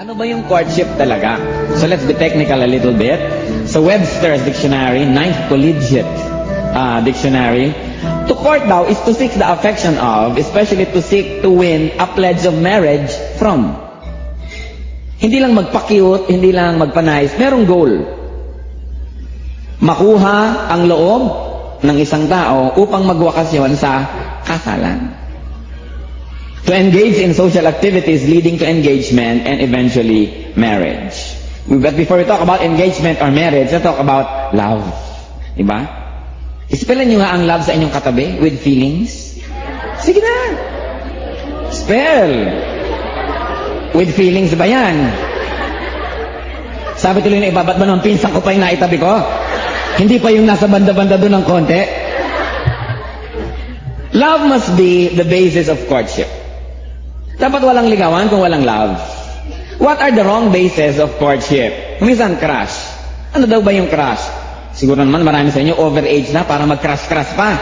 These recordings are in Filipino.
Ano ba yung courtship talaga? So let's be technical a little bit. So Webster's Dictionary, 9th Collegiate Dictionary, to court daw is to seek the affection of, especially to seek to win a pledge of marriage from. Hindi lang magpa-cute, hindi lang magpa-nice, merong goal. Makuha ang loob ng isang tao upang magwakasyon sa kasalan. To engage in social activities leading to engagement and eventually marriage. But before we talk about engagement or marriage, let's talk about love. Diba? Spellan nyo nga ang love sa inyong katabi with feelings. Sige na. Spell. With feelings ba yan? Sabi tuloy na iba, ba't ba naman pinsan ko pa yung naitabi ko? Hindi pa yung nasa banda-banda doon ng konti? Love must be the basis of courtship. Dapat walang ligawan kung walang love. What are the wrong bases of courtship? Minsan, crush. Ano daw ba yung crush? Siguro naman marami sa inyo overage na para mag-crush-crush pa.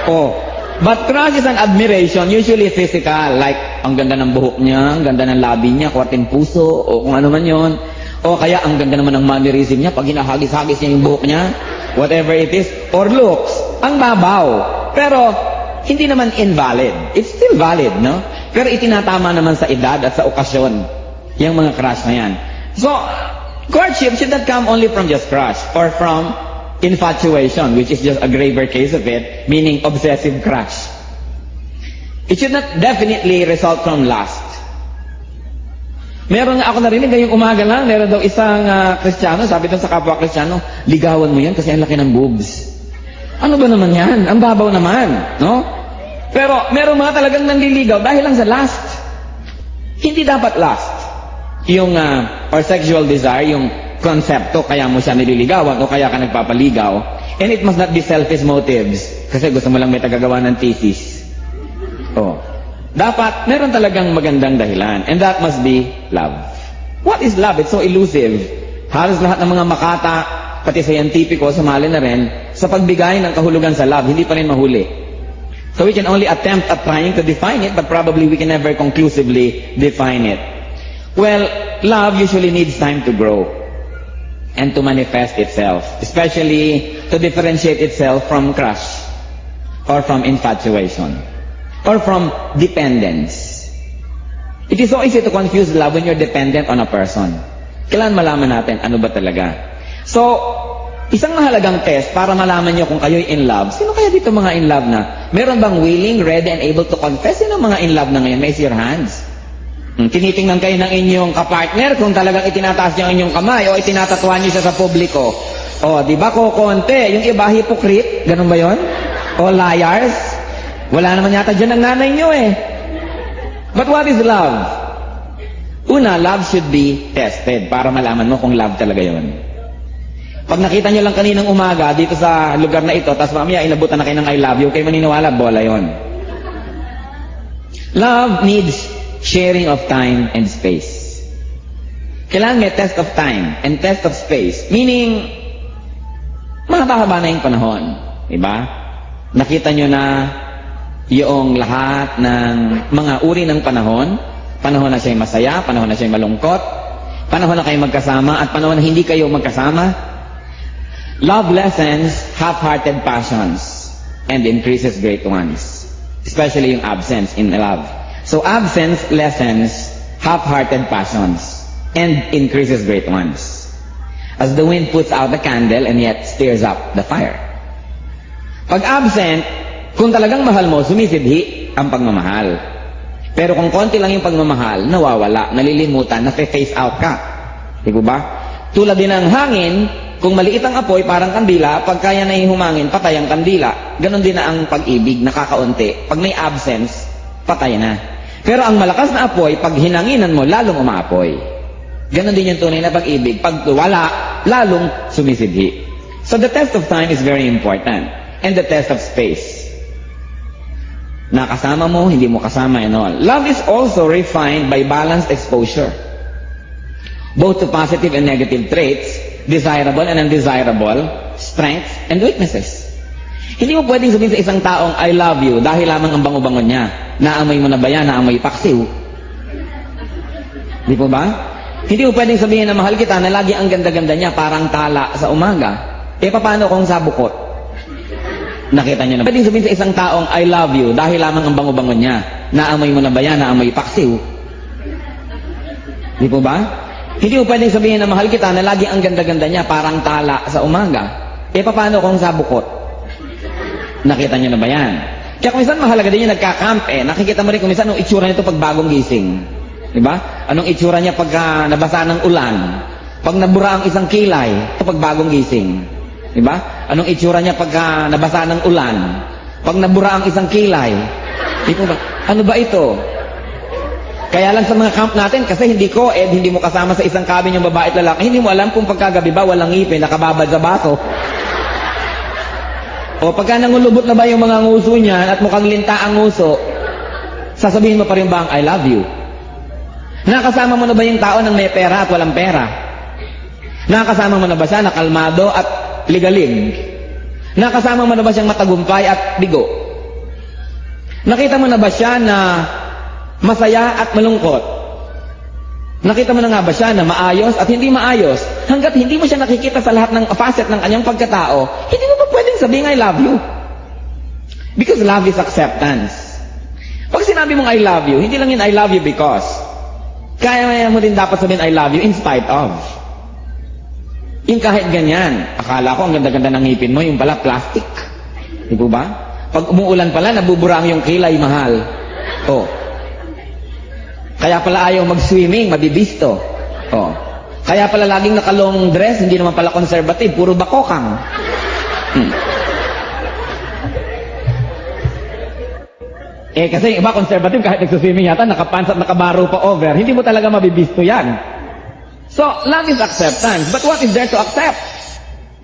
Oh. But crush is an admiration, usually physical. Like, ang ganda ng buhok niya, ang ganda ng labi niya, kwarteng puso, o kung ano man yon. O kaya, ang ganda naman ng mannerism niya, pag hinahagis-hagis niya yung buhok niya, whatever it is. Or looks. Ang babaw. Pero, hindi naman invalid. It's still valid, no? Pero itinatama naman sa edad at sa okasyon yung mga crush na yan. So, courtship should not come only from just crush or from infatuation, which is just a graver case of it, meaning obsessive crush. It should not definitely result from lust. Meron nga ako narinig ngayong umaga lang, meron daw isang Kristiyano, sabi doon sa kapwa Kristiyano, ligawan mo yan kasi ang laki ng boobs. Ano ba naman yan? Ang babaw naman, no? Pero meron mga talagang nanliligaw dahil lang sa lust. Hindi dapat lust. Yung or sexual desire, yung konsepto kaya mo siya nililigawan o kaya ka nagpapaligaw. And it must not be selfish motives. Kasi gusto mo lang may tagagawa ng thesis. Oh. Dapat meron talagang magandang dahilan. And that must be love. What is love? It's so elusive. Halos lahat ng mga makata, pati scientifico, sumali na rin sa pagbigay ng kahulugan sa love. Hindi pa rin mahuli. So we can only attempt at trying to define it, but probably we can never conclusively define it. Well, love usually needs time to grow and to manifest itself, especially to differentiate itself from crush or from infatuation or from dependence. It is so easy to confuse love when you're dependent on a person. Kailangan malaman natin ano ba talaga. So, isang mahalagang test para malaman nyo kung kayo'y in love. Sino kaya dito mga in love na? Meron bang willing, ready, and able to confess? Sino mga in love na ngayon? Raise your hands. Tinitingnan kayo ng inyong kapartner kung talagang itinataas niyo ang inyong kamay o itinatatuan niyo siya sa publiko. O, di ba kukonte? Yung iba, hypocrite? Ganun ba yon? O liars? Wala naman yata dyan ang nanay niyo eh. But what is love? Una, love should be tested para malaman mo kung love talaga yon. Pag nakita nyo lang kaninang umaga dito sa lugar na ito, tapos mamaya inabutan na kayo ng I love you, kayo maniniwala, bola yon. Love needs sharing of time and space. Kailangan may test of time and test of space. Meaning, mahaba-haba na yung panahon. Diba? Nakita nyo na yung lahat ng mga uri ng panahon. Panahon na siya'y masaya, panahon na siya'y malungkot, panahon na kayo magkasama, at panahon na hindi kayo magkasama. Love lessens half-hearted passions and increases great ones. Especially yung absence in love. So absence lessens half-hearted passions and increases great ones. As the wind puts out the candle and yet stirs up the fire. Pag absent, kung talagang mahal mo, sumisidhi ang pagmamahal. Pero kung konti lang yung pagmamahal, nawawala, nalilimutan, nafe-face out ka. Di ba? Tulad din ng hangin, kung maliit ang apoy, parang kandila, pag kaya na humangin, patay ang kandila. Ganon din na ang pag-ibig, nakakaunti. Pag may absence, patay na. Pero ang malakas na apoy, pag hinanginan mo, lalong umaapoy. Ganon din yung tunay na pag-ibig. Pag wala, lalong sumisidhi. So the test of time is very important. And the test of space. Nakasama mo, hindi mo kasama and all. Love is also refined by balanced exposure. Both to positive and negative traits, desirable and undesirable, strengths and weaknesses. Hindi mo pwedeng sabihin sa isang taong, I love you, dahil lamang ang bango-bango niya. Naamoy mo na ba yan? Naamoy paksiw. Di po ba? Hindi mo pwedeng sabihin na mahal kita na lagi ang ganda-ganda niya, parang tala sa umaga. Paano kung sa bukot? Nakita niyo na. Pwedeng sabihin sa isang taong, I love you, dahil lamang ang bango-bango niya. Naamoy mo na ba yan? Naamoy paksiw? Di po ba? Hindi mo pwedeng sabihin na mahal kita na lagi ang ganda-ganda niya, parang tala sa umaga. Paano kung sa bukot? Nakita niyo na ba yan? Kaya kung minsan mahalaga din yung nagkakamp, nakikita mo rin kung minsan anong itsura nito pag bagong gising. Diba? Anong itsura niya pag nabasa ng ulan? Pag nabura ang isang kilay, ito pag bagong gising. Diba? Anong itsura niya pag nabasa ng ulan? Pag nabura ang isang kilay, ba? Ano ba ito? Kaya lang sa mga camp natin, kasi hindi ko, hindi mo kasama sa isang cabin yung babae at lalaki, hindi mo alam kung pagkagabi ba walang ngipin, nakababad sa baso. O pagka nangulubot na ba yung mga nguso niya at mukhang linta ang nguso, sasabihin mo pa rin ba ang I love you? Nakasama mo na ba yung tao ng may pera at walang pera? Nakasama mo na ba siya na kalmado at ligalig? Nakasama mo na ba siyang matagumpay at bigo? Nakita mo na ba siya na masaya at malungkot? Nakita mo na nga ba siya na maayos at hindi maayos? Hanggat hindi mo siya nakikita sa lahat ng facet ng kanyang pagkatao, hindi mo ba pwedeng sabihin I love you? Because love is acceptance. Pag sinabi mong I love you, hindi lang yun I love you because. Kaya mo din dapat sabihin I love you in spite of. Yung kahit ganyan, akala ko ang ganda-ganda ng ngipin mo, yung pala plastic. Di po ba? Pag umuulan pala, nabuburang yung kilay, mahal. Oh. Kaya pala ayaw mag-swimming, mabibisto. Oh. Kaya pala laging naka-long dress, hindi naman pala conservative, puro bakokang. Kasi iba conservative, kahit nagsuswimming yata, nakapants at nakabaro pa over, hindi mo talaga mabibisto yan. So, love is acceptance. But what is there to accept?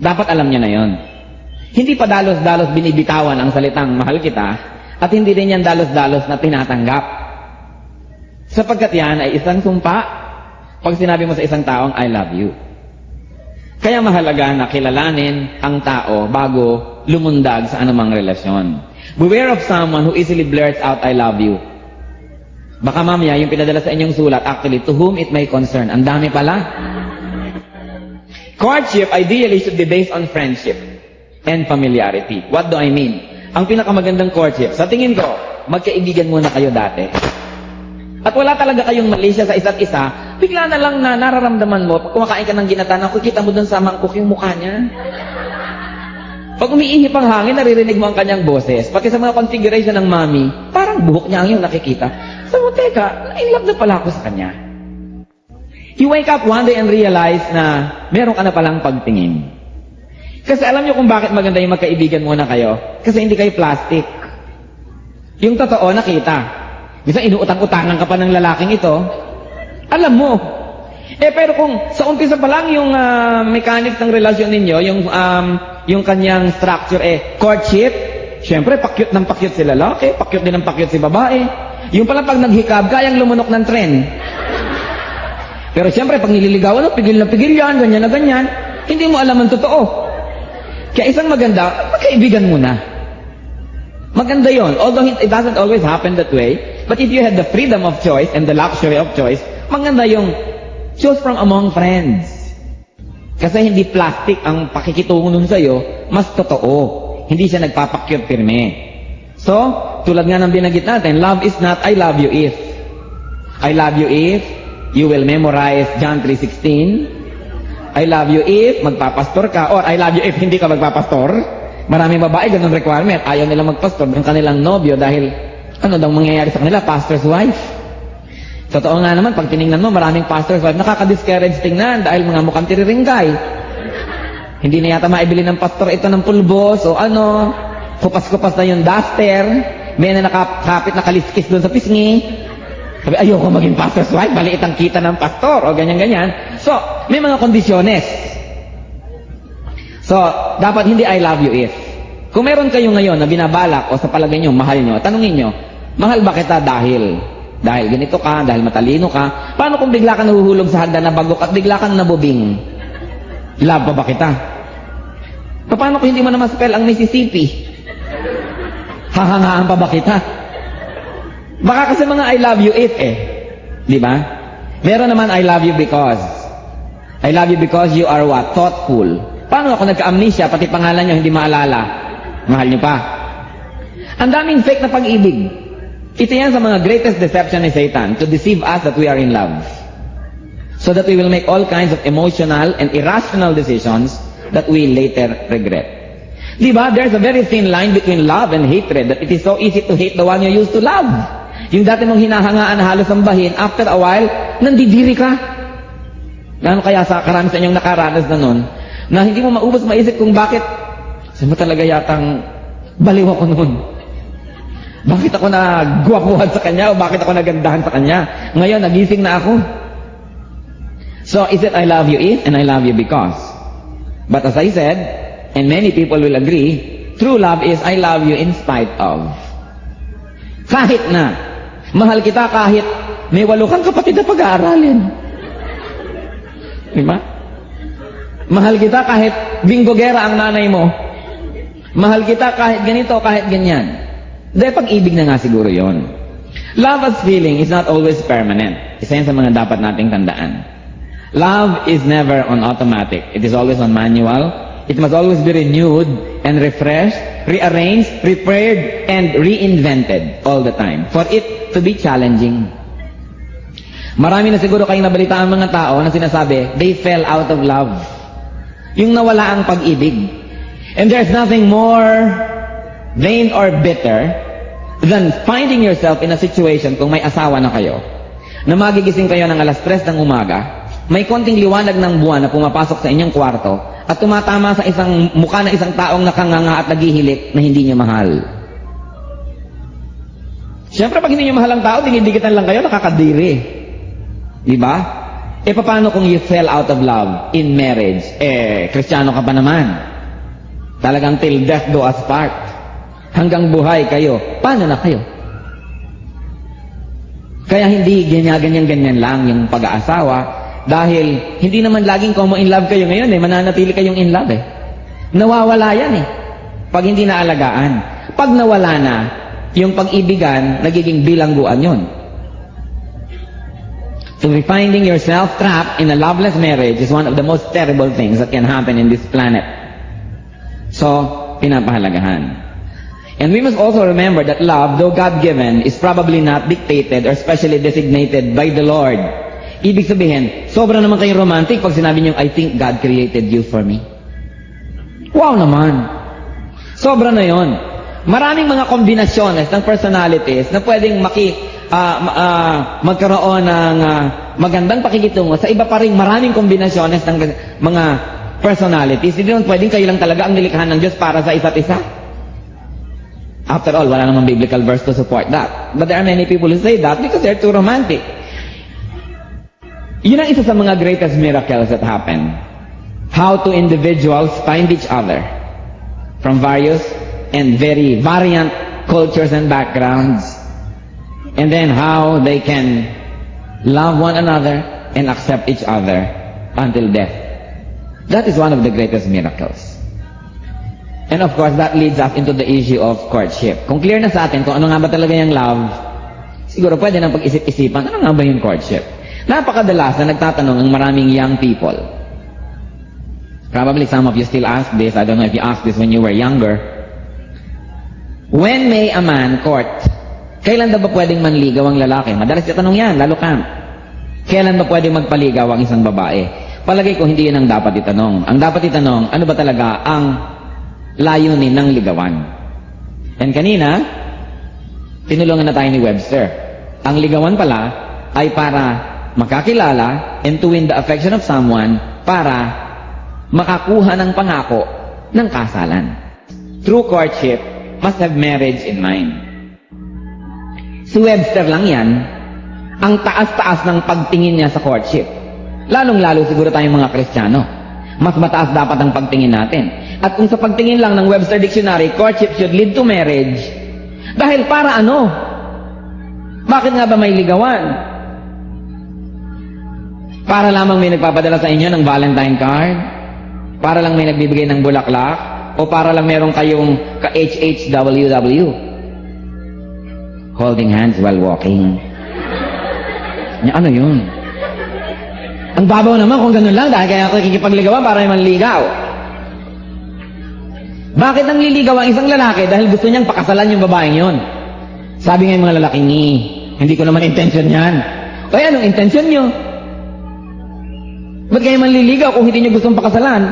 Dapat alam niya na yon. Hindi pa dalos-dalos binibitawan ang salitang mahal kita, at hindi rin yan dalos-dalos na tinatanggap. Sapagkat yan ay isang sumpa pag sinabi mo sa isang taong, I love you. Kaya mahalaga na kilalanin ang tao bago lumundag sa anumang relasyon. Beware of someone who easily blurts out, I love you. Baka mamaya, yung pinadala sa inyong sulat, actually, to whom it may concern. Ang dami pala. Courtship, ideally, should be based on friendship and familiarity. What do I mean? Ang pinakamagandang courtship, sa tingin ko, magkaibigan muna kayo dati. At wala talaga kayong mali siya sa isa't isa, bigla na lang na nararamdaman mo, pag kumakain ka ng ginatan, nakikita mo dun sa mangkok yung mukha niya. Pag umiihip ang hangin, naririnig mo ang kanyang boses. Pati sa mga configuration ng mami, parang buhok niya ang iyong nakikita. Sabi mo, teka, in love na pala ako sa kanya. You wake up one day and realize na meron ka na palang pagtingin. Kasi alam niyo kung bakit maganda yung magkaibigan muna kayo? Kasi hindi kayo plastic. Yung totoo, nakita. Minsan inuutang-utangan ka pa ng lalaking ito, alam mo. Pero kung sa umpisa pa lang yung mechanics ng relasyon ninyo, yung kanyang structure, courtship, syempre, pakyut ng pakyut si lalaki, pakyut din ng pakyut si babae. Yung pala pag naghikab, kayang lumunok ng tren. Pero syempre, pag nililigawan, pigil na pigil yan, ganyan na ganyan, hindi mo alam ang totoo. Kaya isang maganda, magkaibigan muna. Maganda yon. Although it doesn't always happen that way, but if you had the freedom of choice and the luxury of choice, maganda yung choose from among friends. Kasi hindi plastic ang pakikitungo nun sa'yo, mas totoo. Hindi siya nagpapakyut pirme. So, tulad nga ng binanggit natin, love is not, I love you if. I love you if you will memorize John 3:16. I love you if magpapastor ka, or I love you if hindi ka magpapastor. Maraming babae, ganun requirement. Ayaw nila magpastor ng kanilang nobyo dahil ano daw mangyayari sa kanila, pastor's wife. Totoo nga naman, pag tinignan mo, maraming pastor's wife, nakaka-discourage tingnan dahil mga mukhang tiriringkay. Hindi na yata maibili ng pastor ito ng pulbos o ano, kupas-kupas na yung duster, may na nakakapit na kaliskis doon sa pisngi. Sabi, ayoko maging pastor's wife, maliit ang kita ng pastor, o ganyan-ganyan. So, may mga kondisyones. So, dapat hindi I love you if. Kung meron kayo ngayon na binabalak o sa palagay nyo, mahal nyo, tanungin nyo, mahal ba kita dahil ganito ka, dahil matalino ka? Paano kung bigla ka nahuhulog sa hagdan na bagok at bigla ka nabubing? Love pa ba kita? Paano kung hindi mo na ma-spell ang Mississippi? Hahangaan pa ba kita? Baka kasi mga I love you if Di ba? Meron naman, I love you because. I love you because you are what? Thoughtful. Paano ako nagka-amnesia, pati pangalan nyo hindi maalala? Mahal nyo pa. Ang daming fake na pag-ibig. Ito yan sa mga greatest deception ni Satan, to deceive us that we are in love. So that we will make all kinds of emotional and irrational decisions that we later regret. Diba? There's a very thin line between love and hatred, that it is so easy to hate the one you used to love. Yung dati mong hinahangaan na halos sambahin, after a while, nandidiri ka. Gano'n kaya sa karami sa inyong nakaranas na nun, na hindi mo maubos maisip kung bakit, saan mo talaga yatang baliw ako nun? Bakit ako nagwapuhan sa kanya o bakit ako nagandahan sa kanya? Ngayon, nagising na ako. So, is it I love you if and I love you because? But as I said, and many people will agree, true love is I love you in spite of. Kahit na, mahal kita kahit may 8 kang kapatid na pag-aaralin. Diba? Mahal kita kahit binggogera ang nanay mo. Mahal kita kahit ganito, kahit ganyan. Dahil pag-ibig na nga siguro yon. Love as feeling is not always permanent. Isa yan sa mga dapat nating tandaan. Love is never on automatic. It is always on manual. It must always be renewed and refreshed, rearranged, repaired, and reinvented all the time for it to be challenging. Marami na siguro kayong nabalitaan mga tao na sinasabi, they fell out of love. Yung nawala ang pag-ibig. And there's nothing more vain or bitter than finding yourself in a situation kung may asawa na kayo, na magigising kayo ng alas 3 ng umaga, may konting liwanag ng buwan na pumapasok sa inyong kwarto at tumatama sa isang mukha ng isang taong nakanganga at naghihilik na hindi niyo mahal. Siyempre, pag hindi niyo mahal ang tao, dinidikitan lang kayo, nakakadiri. Diba? E paano kung you fell out of love in marriage? Kristiyano ka pa naman. Talagang till death do us part. Hanggang buhay kayo. Paano na kayo? Kaya hindi ganyan-ganyan lang yung pag-aasawa dahil hindi naman laging como in love kayo ngayon mananatili kayong in love Nawawala yan pag hindi naalagaan. Pag nawala na, yung pag-ibigan, nagiging bilangguan yun. So finding yourself trapped in a loveless marriage is one of the most terrible things that can happen in this planet. So, pinapahalagahan. And we must also remember that love, though God-given, is probably not dictated or specially designated by the Lord. Ibig sabihin, sobra naman kayong romantic pag sinabi niyo, I think God created you for me. Wow naman! Sobra na yon. Maraming mga kombinasyones ng personalities na pwedeng magkaroon ng magandang pakikitungo sa iba pa rin maraming kombinasyones ng mga personalities. Hindi naman pwedeng kayo lang talaga ang nilikha ng Diyos para sa isa't isa. After all, wala namang biblical verse to support that. But there are many people who say that because they're too romantic. Yun ang isa sa mga greatest miracles that happen. How two individuals find each other from various and very variant cultures and backgrounds. And then how they can love one another and accept each other until death. That is one of the greatest miracles. And of course, that leads us into the issue of courtship. Kung clear na sa atin kung ano nga ba talaga yung love, siguro pwede nang pag-isip-isipan, ano nga ba yung courtship? Napakadalas na nagtatanong ang maraming young people. Probably some of you still ask this. I don't know if you asked this when you were younger. When may a man court? Kailan daw ba pwedeng manligaw ang lalaki? Madalas yung tanong yan, lalo ka. Kailan ba pwedeng magpaligaw ang isang babae? Palagay ko hindi yun ang dapat itanong. Ang dapat itanong, ano ba talaga ang layunin ng ligawan? And kanina, tinulungan na tayo ni Webster. Ang ligawan pala ay para makakilala and to win the affection of someone para makakuha ng pangako ng kasalan. True courtship must have marriage in mind. Si Webster lang yan, ang taas-taas ng pagtingin niya sa courtship. Lalong-lalo siguro tayong mga Kristiyano. Mas mataas dapat ang pagtingin natin. At kung sa pagtingin lang ng Webster Dictionary, courtship should lead to marriage. Dahil para ano? Bakit nga ba may ligawan? Para lamang may nagpapadala sa inyo ng Valentine card? Para lang may nagbibigay ng bulaklak? O para lang meron kayong ka-HHWW? Holding hands while walking. Ano yun? Ang babaw naman kung ganun lang dahil kaya nakikipagligawan para may manligaw. Bakit ang liligaw ang isang lalaki? Dahil gusto niyang pakasalan yung babaeng yon. Sabi nga yung mga lalaki, hindi ko naman intention yan. Kaya anong intention nyo? Ba't kayo manliligaw kung hindi nyo gustong pakasalan?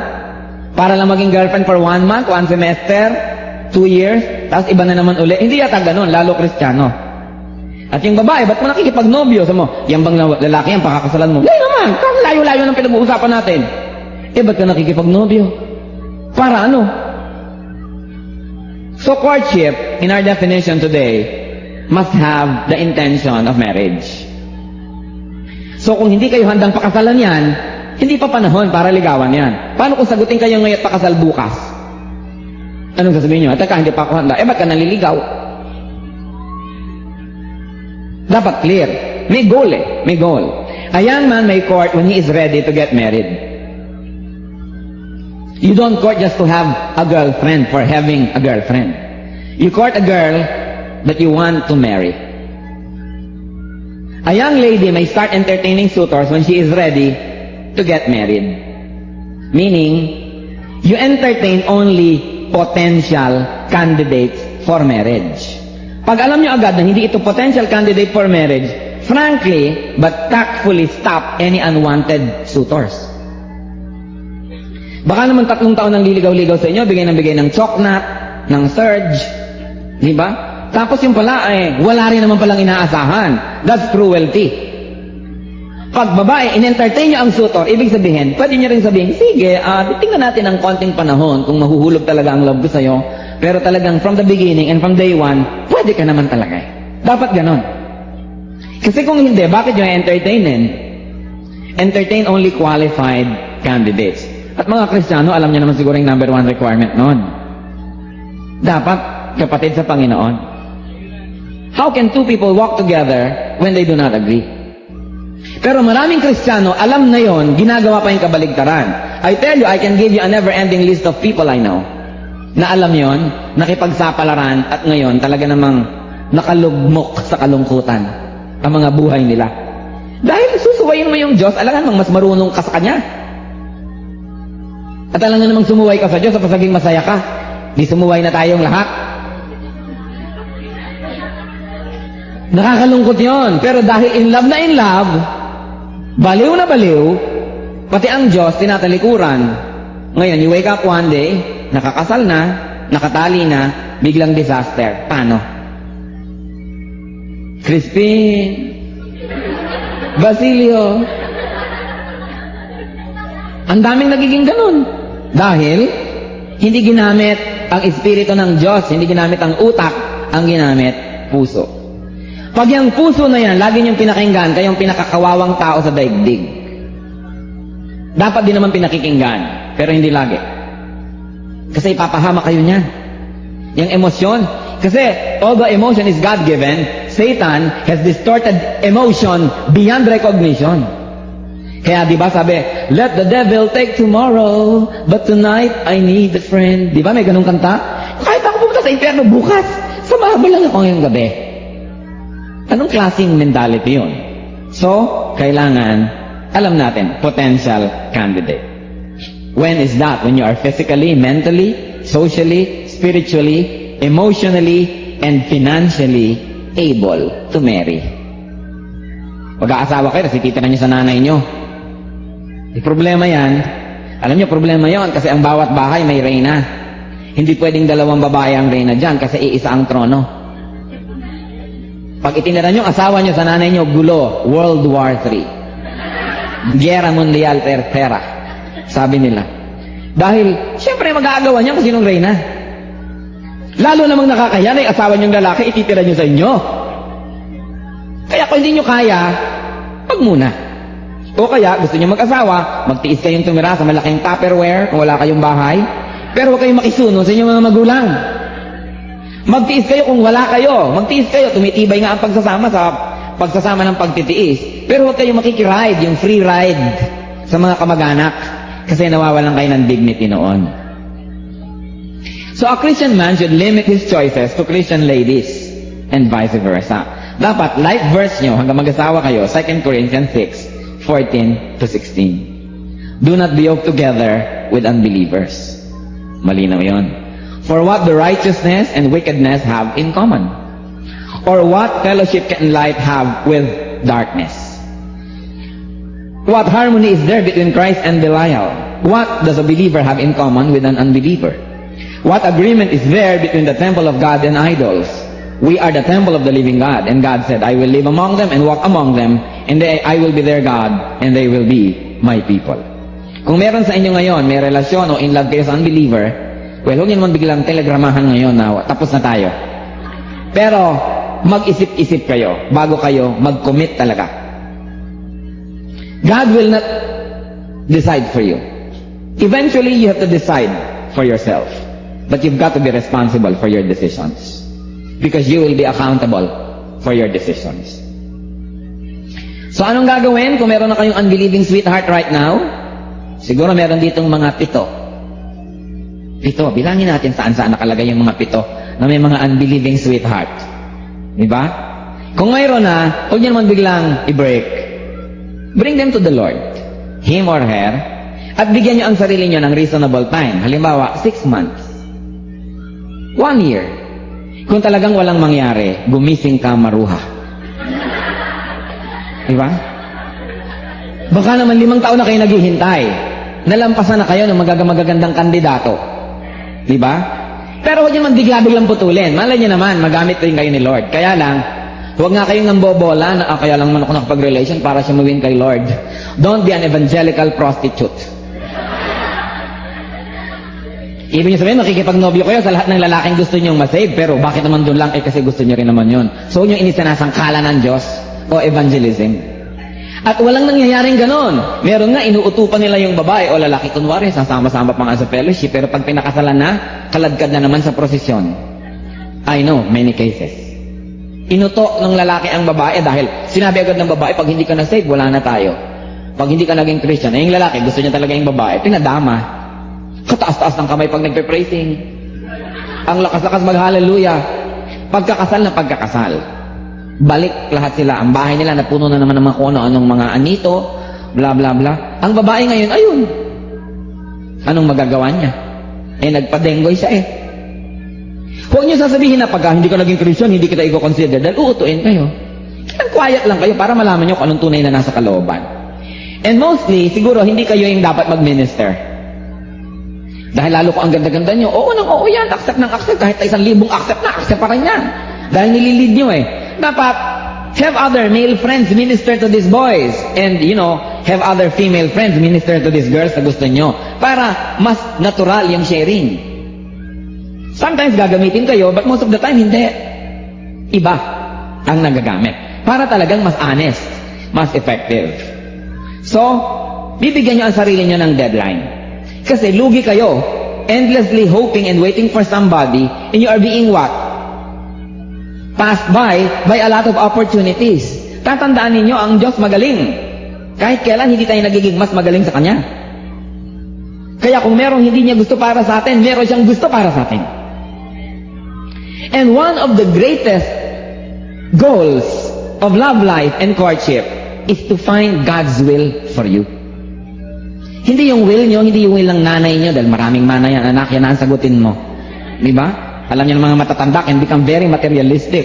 Para lang maging girlfriend for 1 month, 1 semester, 2 years, tapos iba na naman uli. Hindi yata ganun, lalo Kristiyano. At yung babae, ba't mo nakikipagnobyo? Sa mo, yan bang lalaki yan, pakakasalan mo? Hindi naman, kasi layo-layo ng pinag-uusapan natin. Ba't ka nakikipagnobyo? Para ano? So courtship, in our definition today, must have the intention of marriage. So kung hindi kayo handang pakasalan yan, hindi pa panahon para ligawan yan. Paano kung sagutin kayo ngayon at pakasal bukas? Anong sasabihin nyo? Teka, hindi pa ako handa. Ba't ka naliligaw? Dapat clear. May goal May goal. A young man may court when he is ready to get married. You don't court just to have a girlfriend for having a girlfriend. You court a girl that you want to marry. A young lady may start entertaining suitors when she is ready to get married. Meaning, you entertain only potential candidates for marriage. Pag alam nyo agad na hindi ito potential candidate for marriage, frankly, but tactfully stop any unwanted suitors. Baka naman 3 taon nang liligaw-ligaw sa inyo, bigay ng choknat, ng surge, di ba? Tapos yung pala wala rin naman palang inaasahan. That's cruelty. Pag babae, in-entertain nyo ang suitor, ibig sabihin, pwede nyo rin sabihin, sige, tingnan natin ang konting panahon kung mahuhulog talaga ang love ko sa'yo, pero talagang from the beginning and from day one, pwede ka naman talaga. Dapat ganon. Kasi kung hindi, bakit nyo entertainin? Entertain only qualified candidates. At mga Kristiyano, alam nyo naman siguro yung number 1 requirement noon. Dapat kapatid sa Panginoon. How can 2 people walk together when they do not agree? Pero maraming Kristiyano, alam na yon, ginagawa pa yung kabaligtaran. I tell you, I can give you a never-ending list of people I know na alam yon, nakipagsapalaran, at ngayon talaga namang nakalugmok sa kalungkutan ang mga buhay nila. Dahil susuwayin mo yung Diyos, alangan mang mas marunong ka sa Kanya. At alangan namang sumuway ka sa Diyos, at saging masaya ka. Di sumuway na tayong lahat. Nakakalungkot yon. Pero dahil in love, baliw na baliw, pati ang Diyos tinatalikuran. Ngayon, you wake up one day, nakakasal na, nakatali na, biglang disaster. Paano? Crispin, Basilio, ang daming nagiging ganun. Dahil, hindi ginamit ang espiritu ng Diyos, hindi ginamit ang utak, ang ginamit puso. Pag yung puso na yan, lagi niyong pinakinggan, kayong pinakakawawang tao sa daigdig. Dapat din naman pinakikinggan, pero hindi lagi. Kasi ipapahama kayo niyan. Yung emosyon. Kasi although emotion is God-given, Satan has distorted emotion beyond recognition. Kaya di ba sabi, let the devil take tomorrow, but tonight I need a friend. Di ba may ganung kanta? Kahit ako pumunta sa impyerno bukas, samahan mo lang ako ngayong gabi. Anong klaseng mentality yun? So, kailangan, alam natin, potential candidate. When is that? When you are physically, mentally, socially, spiritually, emotionally, and financially able to marry. Pag-aasawa kayo, nasitita na nyo sa nanay nyo. May problema yan. Alam nyo, problema yon kasi ang bawat bahay may reyna. Hindi pwedeng 2 babae ang reyna dyan kasi iisa ang trono. Pag itinira nyo asawa nyo sa nanay nyo, gulo, World War III. Guerra Mundial Tercera, sabi nila. Dahil, siyempre mag-aagawan niya kung sinong reyna. Lalo namang nakakaya na yung asawa nyong lalaki, ititira nyo sa inyo. Kaya kung hindi nyo kaya, wag muna. O kaya, gusto nyo mag-asawa, magtiis kayong tumira sa malaking Tupperware kung wala kayong bahay, pero huwag kayong makisuno sa inyong mga magulang. Magtiis kayo kung wala kayo. Magtiis kayo. Tumitibay nga ang pagsasama ng pagtitiis. Pero huwag kayong makikiride, yung free ride sa mga kamag-anak. Kasi nawawalan kayo ng dignity noon. So a Christian man should limit his choices to Christian ladies and vice versa. Dapat, life verse nyo hanggang mag-asawa kayo, 2 Corinthians 6, 14 to 16. Do not be yoked together with unbelievers. Malinaw yon. For what the righteousness and wickedness have in common? Or what fellowship can light have with darkness? What harmony is there between Christ and Belial? What does a believer have in common with an unbeliever? What agreement is there between the temple of God and idols? We are the temple of the living God, and God said, I will live among them and walk among them, and I will be their God, and they will be my people. Kung meron sa inyo ngayon, may relasyon o in love kayo sa unbeliever, well, huwag niyo naman biglang telegramahan ngayon na tapos na tayo. Pero, mag-isip-isip kayo bago kayo mag-commit talaga. God will not decide for you. Eventually, you have to decide for yourself. But you've got to be responsible for your decisions. Because you will be accountable for your decisions. So, anong gagawin kung meron na kayong unbelieving sweetheart right now? Siguro meron ditong mga 7. 7. Bilangin natin saan-saan nakalagay yung mga 7 na may mga unbelieving sweetheart. Diba? Kung mayroon na, huwag niyo naman biglang i-break. Bring them to the Lord. Him or her. At bigyan niyo ang sarili niyo ng reasonable time. Halimbawa, 6 months. 1 year. Kung talagang walang mangyari, gumising ka maruha. Diba? Baka naman 5 taon na kayo naghihintay. Nalampasan na kayo ng magagandang kandidato. Diba? Pero huwag niyo man bigla-biglang putulin. Malay niyo naman, magamit rin kayo ni Lord. Kaya lang, huwag nga kayong nambobola na kaya lang man ako nakapag-relation para siya mawin kay Lord. Don't be an evangelical prostitute. Ibig niyo sabihin, makikipagnobyo kayo sa lahat ng lalaking gusto niyong masave, pero bakit naman doon lang? Kasi gusto niyo rin naman yun. So, huwag niyo inisinasangkala ng Diyos o evangelism. At walang nangyayaring ganon. Meron nga, inuutupan nila yung babae o lalaki. Kunwari, sasama-sama pa nga sa fellowship, pero pag pinakasalan na, kaladkad na naman sa prosesyon. I know, many cases. Inutok ng lalaki ang babae dahil sinabi agad ng babae, pag hindi ka na-save, wala na tayo. Pag hindi ka naging Christian, yung lalaki, gusto niya talaga yung babae, pinadama. Kataas-taas ng kamay pag nagpe-praising. Ang lakas-lakas mag-hallelujah. Pagkakasal na pagkakasal. Balik lahat sila. Ang bahay nila napuno na naman ng mga kung anong mga anito, bla bla bla. Ang babae ngayon, ayun. Anong magagawa niya? Nagpadenggoy siya eh. Huwag niyo sasabihin na pagka hindi ka naging Christian, hindi kita i-consider dahil uutuin kayo. Kaya quiet lang kayo para malaman niyo kung anong tunay na nasa kalooban. And mostly, siguro hindi kayo yung dapat mag-minister. Dahil lalo ko ang ganda-ganda nyo, oo nang oo yan, accept ng accept, kahit 1,000 accept na, accept pa rin yan. Dahil nililid nyo eh. Dapat, have other male friends minister to these boys. And, have other female friends minister to these girls na gusto nyo. Para mas natural yung sharing. Sometimes gagamitin kayo, but most of the time, hindi. Iba ang nagagamit. Para talagang mas honest, mas effective. So, bibigyan nyo ang sarili nyo ng deadline. Kasi lugi kayo, endlessly hoping and waiting for somebody, and you are being what? Passed by a lot of opportunities. Tatandaan ninyo, ang Diyos magaling. Kahit kailan, hindi tayo nagiging mas magaling sa Kanya. Kaya kung merong hindi niya gusto para sa atin, meron siyang gusto para sa atin. And one of the greatest goals of love life and courtship is to find God's will for you. Hindi yung will nyo, hindi yung will ng nanay nyo, dahil maraming mana yan, anak, yan ang sagutin mo. Diba? Alam nyo ng mga matatanda can become very materialistic.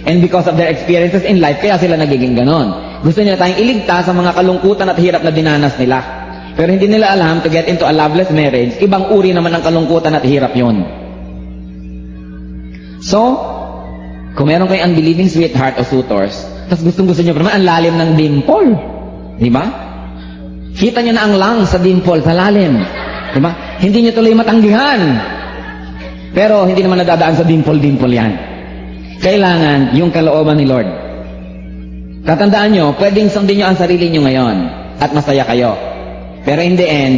And because of their experiences in life, kaya sila nagiging ganon. Gusto nila tayong iligtas sa mga kalungkutan at hirap na dinanas nila. Pero hindi nila alam to get into a loveless marriage, ibang uri naman ng kalungkutan at hirap yon. So, kung meron kayong unbelieving sweetheart o suitors, tapos gustong-gusto nyo, pero ang lalim ng dimple. Diba? Kita nyo na ang lang sa dimple, sa lalim. Diba? Hindi nyo tuloy matanggihan. Pero hindi naman nadadaan sa dimple-dimple yan. Kailangan yung kalooban ni Lord. Tatandaan nyo, pwedeng sundin nyo ang sarili nyo ngayon at masaya kayo. Pero in the end,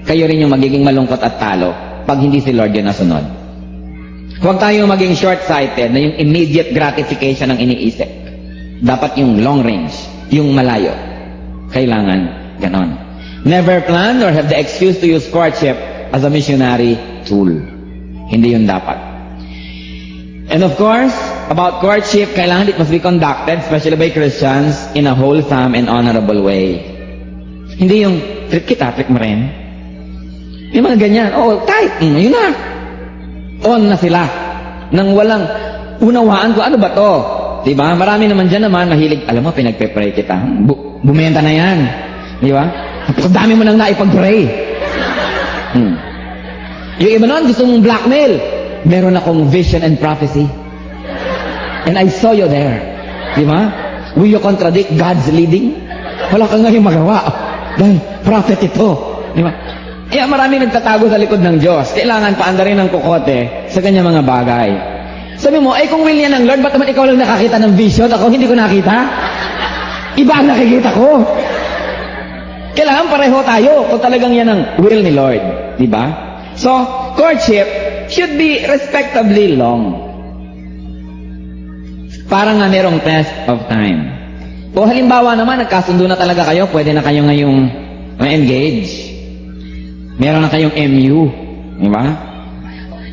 kayo rin yung magiging malungkot at talo pag hindi si Lord yung nasunod. Huwag tayo maging short-sighted na yung immediate gratification ang iniisip. Dapat yung long range, yung malayo. Kailangan ganon. Never plan or have the excuse to use courtship as a missionary tool. Hindi yun dapat. And of course, about courtship, kailangan it must be conducted, especially by Christians, in a wholesome and honorable way. Hindi yung, treat kita, treat mo rin. Yung mga ganyan, tight, yun na. On na sila. Nang walang unawaan ko, ano ba to? Diba? Marami naman dyan naman, mahilig, alam mo, pinagpe-pray kita. Bumenta na yan. Diba? Tapos dami mo nang naipag-pray. Yung iba noon, gusto mong blackmail. Meron akong vision and prophecy. And I saw you there. Diba? Will you contradict God's leading? Wala kang ngayong magawa. Dahil prophet ito. Diba? Kaya marami nagtatago sa likod ng Diyos. Kailangan paandarin ng kukote sa kanya mga bagay. Sabi mo, kung will yan ng Lord, ba't naman ikaw lang nakakita ng vision? Ako hindi ko nakita? Iba ang nakikita ko. Kailangan pareho tayo kung talagang yan ang will ni Lord. Diba? So, courtship should be respectably long. Parang nga merong test of time. Kung halimbawa naman, nagkasundo na talaga kayo, pwede na kayo ngayong ma-engage. Meron na kayong MU. Diba?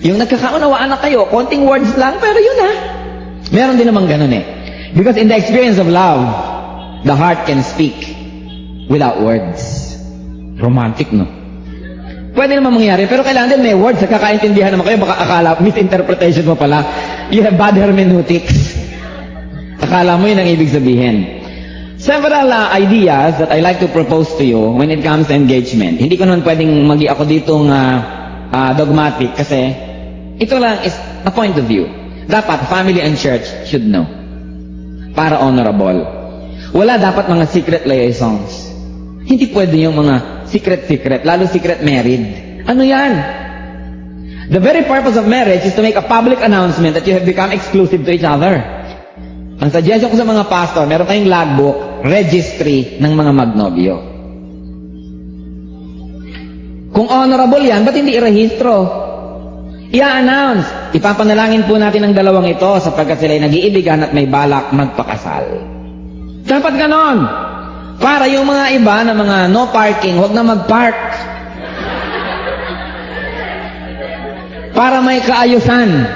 Yung nagkakaunawaan na kayo, konting words lang, pero yun na. Meron din naman ganun eh. Because in the experience of love, the heart can speak without words. Romantic, no? Pwede naman mangyari, pero kailangan din may words. Kakaintindihan naman kayo, baka akala, misinterpretation mo pala. You have bad hermeneutics. Akala mo yun ang ibig sabihin. Several ideas that I like to propose to you when it comes to engagement. Hindi ko naman pwedeng magi ako ditong dogmatic kasi ito lang is a point of view. Dapat family and church should know. Para honorable. Wala dapat mga secret liaisons. Hindi pwede yung mga secret, lalo secret married. Ano yan? The very purpose of marriage is to make a public announcement that you have become exclusive to each other. Ang suggestion ko sa mga pastor, meron kayong logbook, registry ng mga magnobyo. Kung honorable yan, ba't hindi irehistro? I-announce. Ipapanalangin po natin ang dalawang ito sapagkat sila'y nag-iibigan at may balak magpakasal. Dapat ganon. Para yung mga iba na mga no parking, huwag na mag-park. Para may kaayusan.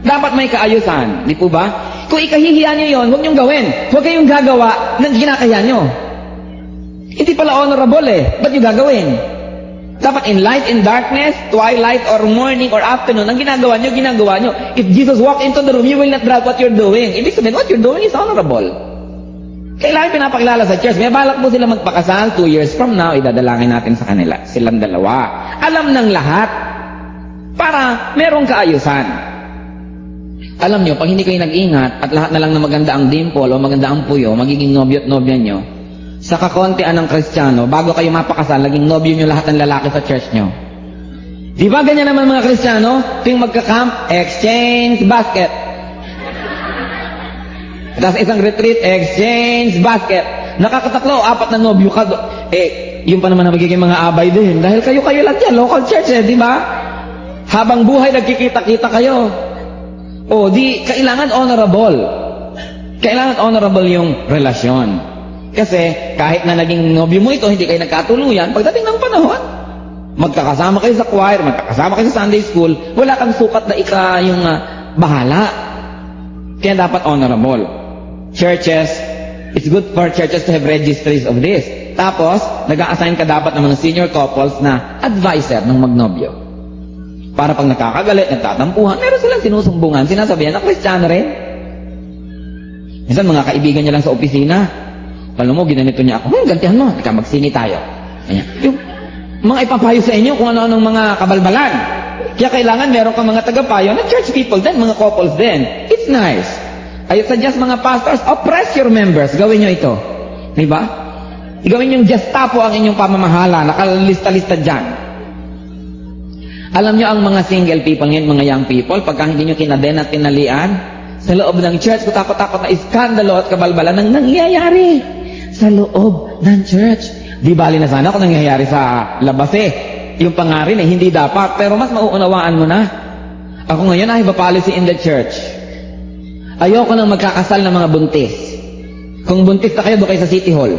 Dapat may kaayusan. Di po ba? Kung ikahihiyan nyo yun, huwag nyong gawin. Huwag kayong gagawa ng kinakahiyan nyo. Hindi pala honorable eh. Ba't nyo gagawin? Dapat in light, in darkness, twilight, or morning, or afternoon, ang ginagawa nyo, ginagawa nyo. If Jesus walked into the room, you will not doubt what you're doing. Ibig sabihin, what you're doing is honorable. Kailangan pinapakilala sa church. May balak po sila magpakasal 2 years from now, idadalangin natin sa kanila. Silang dalawa. Alam ng lahat. Para merong kaayusan. Alam nyo, pag hindi kayo nag-ingat at lahat na lang na maganda ang dimple o maganda ang puyo, magiging nobyo at nobya nyo, sa kakontian ng Kristiyano, bago kayo mapakasal, naging nobyo nyo lahat ng lalaki sa church nyo. Di ba ganyan naman mga Kristiyano? Tuwing magka-camp, exchange basket. Tapos isang retreat, exchange basket. Nakakatatlo, 4 na nobyo ka. Yun pa naman na magiging mga abay din. Dahil kayo-kayo lang yan, local church di ba? Habang buhay, nagkikita-kita kayo. Di, kailangan honorable. Kailangan honorable yung relasyon. Kasi, kahit na naging nobyo mo ito, hindi kayo nagkatuluyan, pagdating ng panahon, magkakasama kayo sa choir, magkakasama kayo sa Sunday school, wala kang sukat na yung bahala. Kaya dapat honorable. Churches, it's good for churches to have registries of this. Tapos, nag-a-assign ka dapat ng mga senior couples na advisor ng magnobyo. Para pag nakakagalit, nagtatampuhan, meron silang sinusumbungan, sinasabihan na Kristiyano rin. Minsan mga kaibigan niya lang sa opisina, alam mo, ginanito niya ako, gantihan mo, magsini tayo. Ayan. Yung mga ipapayo sa inyo kung ano-anong mga kabalbalan. Kaya kailangan meron kang mga tagapayo na church people din, mga couples din. It's nice. I suggest mga pastors, oppress your members. Gawin nyo ito. Diba? Gawin yung Gestapo ang inyong pamamahala, nakalista-lista dyan. Alam nyo ang mga single people ngayon, mga young people, pagka hindi nyo kinaden at tinalian, sa loob ng church, kutakot-takot na iskandalo at kabalbalan ng nangyayari sa loob ng church. Di bali na sana kung nangyayari sa labas yung pangarin hindi dapat, pero mas mauunawaan mo na. Ako ngayon, I have a policy in the church. Ayoko nang magkakasal ng mga buntis. Kung buntis na kayo, doon kayo sa City Hall.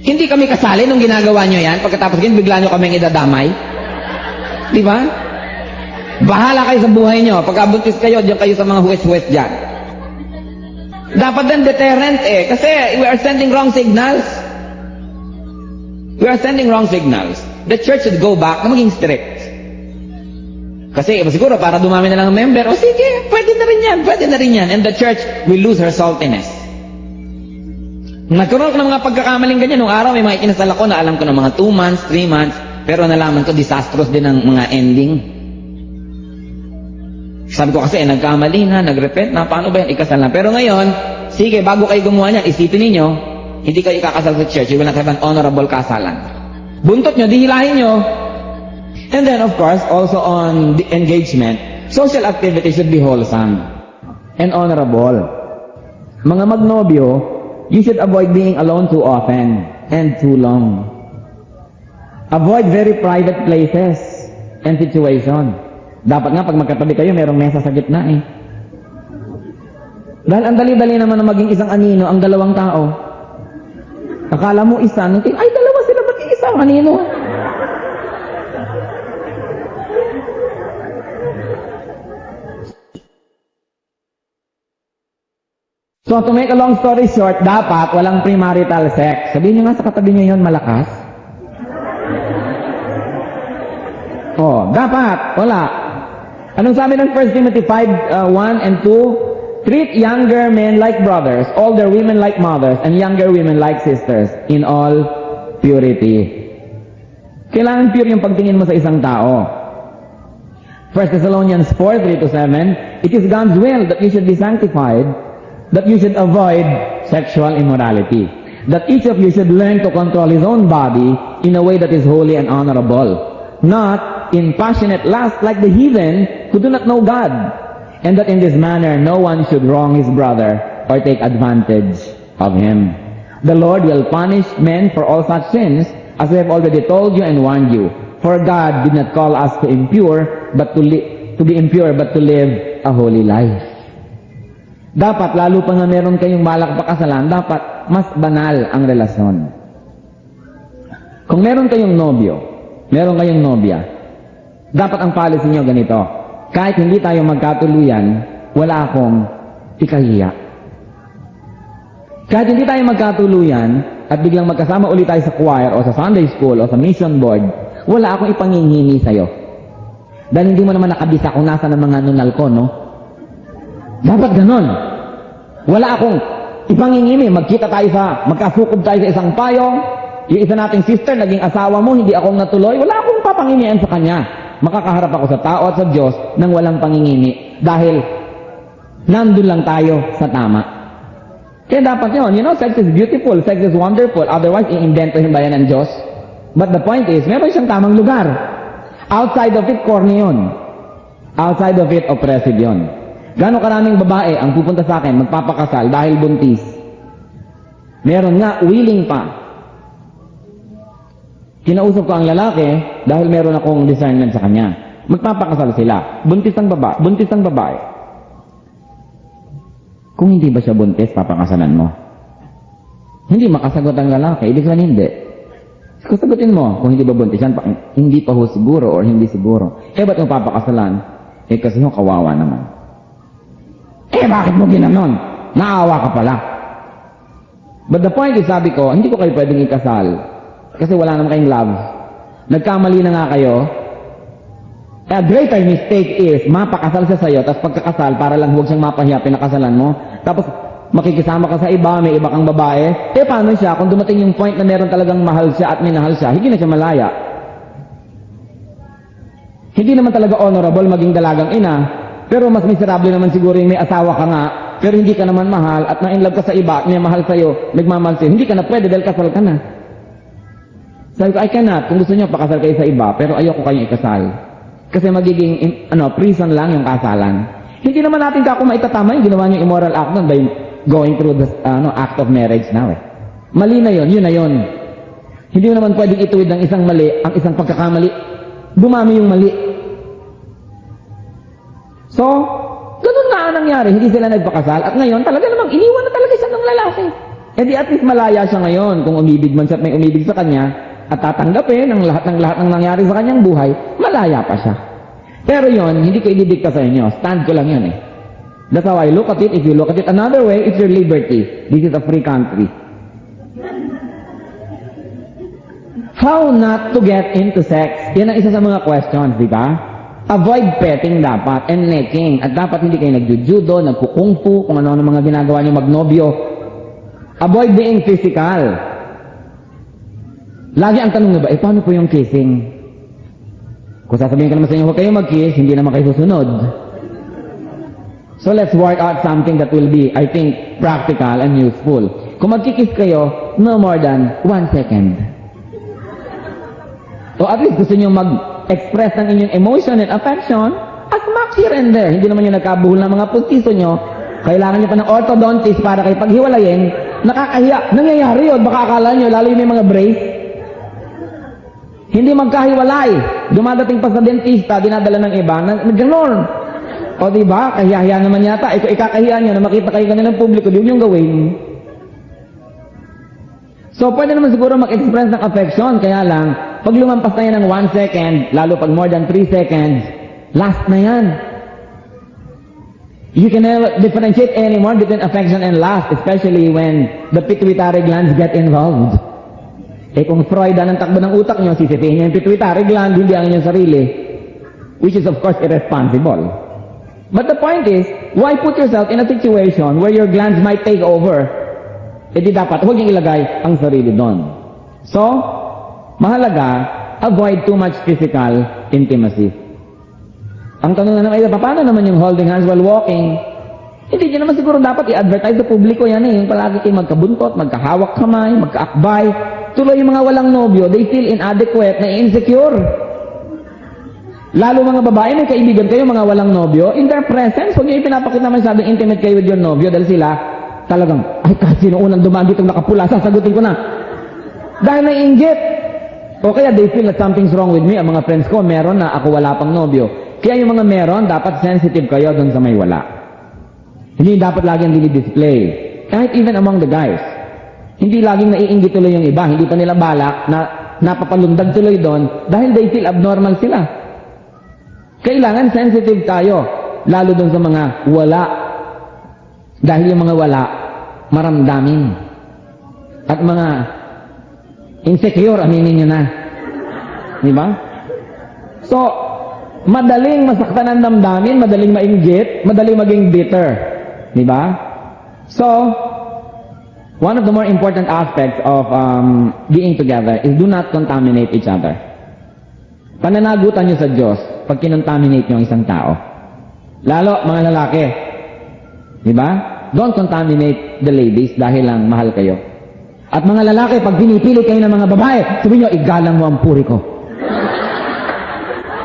Hindi kami kasali nung ginagawa nyo yan, pagkatapos ganyan, bigla nyo kaming idadamay. Di ba? Bahala kayo sa buhay nyo. Pagkabuntis kayo, diyan kayo sa mga huwes-huwes dyan. Dapat din deterrent kasi we are sending wrong signals. We are sending wrong signals. The church should go back na maging strict. Kasi siguro para dumami na lang ang member, o sige, pwede na rin yan. And the church will lose her saltiness. Nagkaroon ko ng mga pagkakamaling ganyan. Nung araw may mga ikinasal ako na alam ko ng mga 2 months, 3 months, pero nalaman ko disastrous din ang mga ending. Sabi ko kasi, nagkamali na, nagrepent na, paano ba yan, ikasal na. Pero ngayon, sige, bago kayo gumawa niyan, isipin ninyo, hindi kayo ikakasal sa church, you will not have an honorable kasalan. Buntot nyo, dihilahin nyo. And then, of course, also on the engagement, social activity should be wholesome and honorable. Mga magnobyo, you should avoid being alone too often and too long. Avoid very private places and situation. Dapat nga, pag magkatabi kayo, merong mesa sa gitna eh. Dahil ang dali-dali naman na maging isang anino ang dalawang tao. Akala mo isa, ay dalawa sila, ba't yung isang anino? So to make a long story short, dapat walang premarital sex. Sabihin nyo nga sa katabi nyo yun, malakas. Dapat, wala. Anong sabi ng 1 Timothy 5, 1 and 2? Treat younger men like brothers, older women like mothers, and younger women like sisters, in all purity. Kailangan pure yung pagtingin mo sa isang tao. 1 Thessalonians 4, 3-7, it is God's will that you should be sanctified, that you should avoid sexual immorality, that each of you should learn to control his own body in a way that is holy and honorable, not in passionate lust like the heathen who do not know God, and that in this manner no one should wrong his brother or take advantage of him. The Lord will punish men for all such sins, as I have already told you and warned you. For God did not call us to be impure, but to live a holy life. Dapat, lalo pa nga meron kayong balak pakasalan, dapat mas banal ang relasyon. Kung meron kayong nobyo, meron kayong nobya, dapat ang policy nyo ganito. Kahit hindi tayo magkatuluyan, wala akong ikahiya. Kahit hindi tayo magkatuluyan, at biglang magkasama ulit tayo sa choir, o sa Sunday school, o sa mission board, wala akong ipangingini sa'yo. Dahil hindi mo naman nakabisa kung nasa ng mga nunal ko, no? Dapat ganon. Wala akong ipangingini. Magkita tayo magkasukob tayo sa isang payong, yung isa nating sister, naging asawa mo, hindi akong natuloy, wala akong papanginian sa kanya. Makakaharap ako sa tao at sa Diyos nang walang pangingini. Dahil, nandun lang tayo sa tama. Kaya dapat yun, sex is beautiful, sex is wonderful, otherwise, i-invento ba yan ng Diyos? But the point is, meron siyang tamang lugar. Outside of it, corny yun. Outside of it, oppressive yun. Gano'ng karaming babae ang pupunta sa akin, magpapakasal dahil buntis. Meron nga, willing pa. Kinausap ko ang lalaki dahil meron akong discernment sa kanya. Magpapakasal sila. Buntis ang babae. Kung hindi ba siya buntis, papakasalan mo. Hindi makasagot ang lalaki, ibig sabihin hindi. Sagutin mo, kung hindi ba buntis yan, hindi pa ho siguro or hindi siguro. Ba't mo papakasalan? Kasi ho, kawawa naman. Bakit mo ginanon? Naawa ka pala. But the point is, sabi ko, hindi ko kayo pwedeng ikasal. Kasi wala naman kayong love. Nagkamali na nga kayo. A greater mistake is, mapakasal siya sa'yo, tapos pagkakasal, para lang huwag siyang mapahiya, pinakasalan mo. Tapos, makikisama ka sa iba, may iba kang babae. Paano siya, kung dumating yung point na meron talagang mahal siya at minahal siya, hindi na siya malaya. Hindi naman talaga honorable maging dalagang ina, pero mas miserable naman siguro yung may asawa ka nga, pero hindi ka naman mahal, at na-inlove ka sa iba, at may mahal sa'yo, nagmamahal sa'yo, hindi ka na pwede dahil kasal ka na. Sabi ko, I cannot. Kung gusto niyo, pakasal kayo sa iba, pero ayoko kayong ikasal. Kasi magiging, prison lang yung kasalan. Hindi naman natin kako maitatama yung ginawa niyo immoral act nun by going through the act of marriage now eh. Mali na yun na yun. Hindi mo naman pwedeng ituwid ang isang mali, ang isang pagkakamali. Dumami yung mali. So, ganun nga ang nangyari. Hindi sila nagpakasal. At ngayon, talaga namang iniwan na talaga siya ng lalaki. At least malaya siya ngayon. Kung umibig man siya at may umibig sa kanya, at tatanggapin ang lahat ng nangyari sa kanyang buhay, malaya pa siya. Pero yon, hindi ko ididikta sa inyo. Stand ko lang yun eh. That's how I look at it. If you look at it another way, it's your liberty. This is a free country. How not to get into sex? Yan ang isa sa mga questions, di ba? Avoid petting dapat and necking. At dapat hindi kayo nagjujudo, nagkukung fu, kung ano-ano mga ginagawa niyo magnobyo. Avoid being physical. Lagi ang tanong ba, paano po yung kissing? Kung sasabihin ka naman sa inyo, huwag kayo mag-kiss, hindi naman kayo susunod. So let's work out something that will be, I think, practical and useful. Kung magkikiss kayo, no more than 1 second. O at least gusto nyo mag-express ng inyong emotion and affection, as much here and there. Hindi naman yung nagkabuhol ng mga pustiso nyo. Kailangan nyo pa ng orthodontist para kayo paghiwalayin. Nakakahiya. Nangyayari yun. Baka akala nyo, lalo yung may mga brace. Hindi magkahiwalay. Dumadating pa sa dentista, dinadala ng iba, nag-ganon. O diba, kahiya-hiya naman yata. Ikakahiya nyo na makita kayo ganun ng publiko, di yung gawin. So, pwede naman siguro mag-express ng affection, kaya lang, pag lumampas na yan ng 1 second, lalo pag more than 3 seconds, last na yan. You can never differentiate anymore between affection and lust, especially when the pituitary glands get involved. Kung Freudian ang takbo ng utak nyo, sisitihin nyo yung pituitary gland, hindi ang inyong sarili, which is of course irresponsible. But the point is, why put yourself in a situation where your glands might take over? Di dapat, huwag yung ilagay ang sarili doon. So, mahalaga, avoid too much physical intimacy. Ang tanong na naman, paano naman yung holding hands while walking? Hindi nyo naman siguro dapat i-advertise sa publiko yan yung palagi kayo magkabuntot, magkahawak kamay, magkaakbay. Tuloy yung mga walang nobyo, they feel inadequate, na insecure. Lalo mga babae, may kaibigan kayo, mga walang nobyo, in their presence, huwag nyo ipinapakita masyadong intimate kayo with your nobyo dahil sila talagang, ay kahit sino unang dumaan ditong nakapula, sasagutin ko na. Dahil naiinggit. O kaya they feel that something's wrong with me. Ang mga friends ko, meron na ako wala pang nobyo. Kaya yung mga meron, dapat sensitive kayo doon sa may wala. Hindi dapat laging dinidisplay. Kahit even among the guys. Hindi laging naiinggit tuloy yung iba. Hindi pa nila balak na napapalundag tuloy doon dahil they feel abnormal sila. Kailangan sensitive tayo. Lalo doon sa mga wala. Dahil yung mga wala, maramdamin. At mga insecure, aminin nyo na. Di ba? So, madaling masaktan ang damdamin, madaling mainggit, madaling maging bitter. Di ba? So, one of the more important aspects of being together is do not contaminate each other. Pananagutan nyo sa Diyos pag kinontaminate nyo ang isang tao. Lalo, mga lalaki. Di ba? Don't contaminate the ladies dahil lang mahal kayo. At mga lalaki, pag pinipili kayo ng mga babae, sabihin nyo, igalang mo ang puri ko.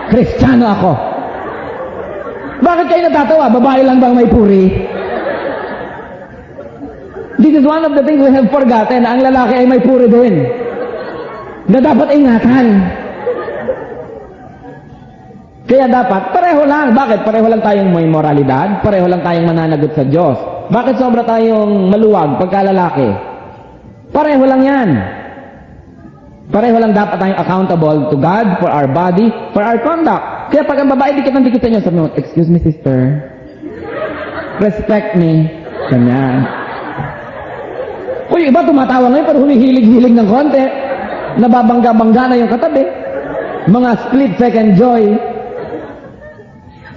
Kristiyano ako. Bakit kayo natatawa? Babae lang bang may puri? This is one of the things we have forgotten. Ang lalaki ay may puri din. Na dapat ingatan. Kaya dapat, pareho lang. Bakit? Pareho lang tayong may moralidad. Pareho lang tayong mananagot sa Diyos. Bakit sobra tayong maluwag pagkalalaki? Pareho lang yan. Pareho lang dapat tayong accountable to God for our body, for our conduct. Kaya pag ang babae dikit ng dikit sa inyo, sabi mo, excuse me sister, respect me. Ganyan. Uy, iba tumatawa ngayon pero humihilig-hilig ng konti. Nababangga-bangga na yung katabi. Mga split-second joy.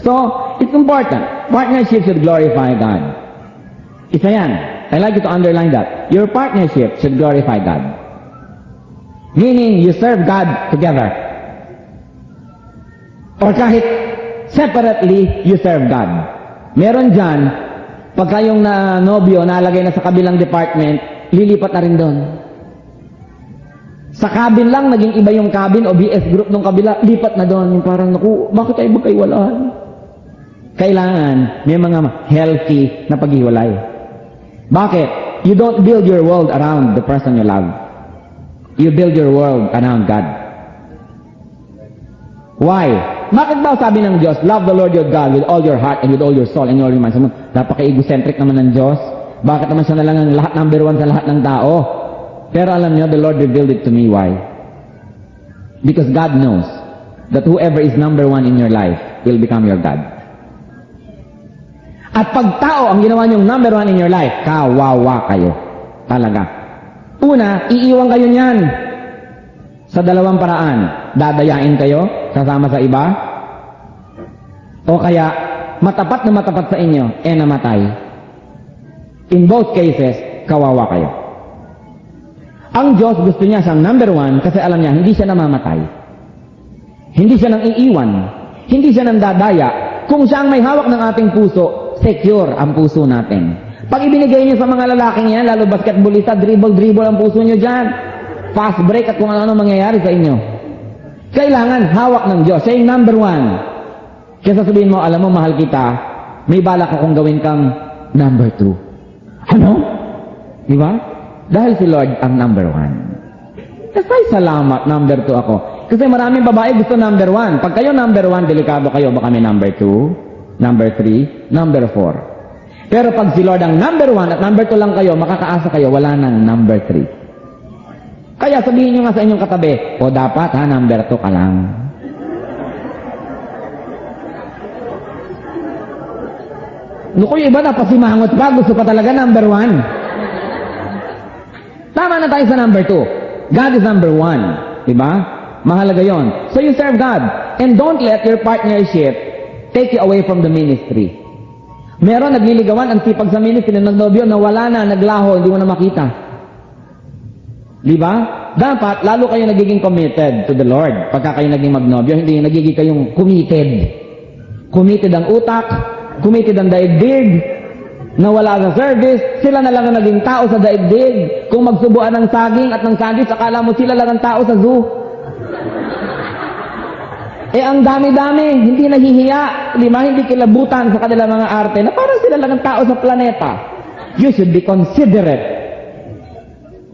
So, it's important. Partnership should glorify God. Isa yan. I like you to underline that. Your partnership should glorify God. Meaning, you serve God together. Or kahit separately, you serve God. Meron dyan, pagka yung nobyo nalagay na sa kabilang department, lilipat na rin doon. Sa cabin lang, naging iba yung cabin o BS group nung kabila, lipat na doon. Yung parang, naku, bakit tayo magkaiwalaan? Kailangan, may mga healthy na paghiwalay. Bakit? You don't build your world around the person you love. You build your world around God. Why? Bakit ba sabi ng Diyos, love the Lord your God with all your heart and with all your soul and all your mind? Napaka-egocentric naman ng Diyos. Bakit naman siya na lang ang lahat number one sa lahat ng tao? Pero alam niyo, the Lord revealed it to me. Why? Because God knows that whoever is number one in your life will become your God. At pag tao ang ginawa niyong number one in your life, kawawa kayo. Talaga. Una, iiwan kayo niyan. Sa dalawang paraan, dadayain kayo, sasama sa iba, o kaya matapat na matapat sa inyo, namatay. In both cases, kawawa kayo. Ang Diyos gusto niya siyang number one kasi alam niya, hindi siya namamatay. Hindi siya nang iiwan. Hindi siya nang dadaya. Kung siya ang may hawak ng ating puso, secure ang puso natin. Pag ibinigay niyo sa mga lalaking yan, lalo basketballista, dribble ang puso niyo dyan. Fast break at kung ano mangyayari sa inyo. Kailangan hawak ng Diyos. Siya yung number one. Kaya sabihin mo, alam mo, mahal kita, may balak akong gawin kang number two. Ano? Di ba? Dahil si Lord ang number one. Kasi salamat, number two ako. Kasi maraming babae gusto number one. Pag kayo number one, delikado kayo, baka may number two, number three, number four. Pero pag si Lord ang number one at number two lang kayo, makakaasa kayo, wala nang number three. Kaya sabihin nyo nga sa inyong katabi, o dapat ha, number two ka lang. Naku, yung iba na pasimangot pa, gusto pa talaga number one. Tama na tayo sa number two. God is number one. Diba? Mahalaga yon. So you serve God. And don't let your partnership take you away from the ministry. Meron nagliligawan ang sipag sa ministry na nagnobyo na wala na, naglaho, hindi mo na makita. Diba? Dapat, lalo kayo nagiging committed to the Lord. Pagka kayo naging magnobyo, hindi nagiging kayong committed. Committed ang utak, committed ang daigdig, nawala sa service, sila na lang ang naging tao sa daigdig. Kung magsubuan ng saging at ng sandwich, akala mo sila lang ang tao sa zoo. Ang dami-dami, hindi nahihiya, hindi kilabutan sa kanilang mga arte, na parang sila lang ang tao sa planeta. You should be considerate.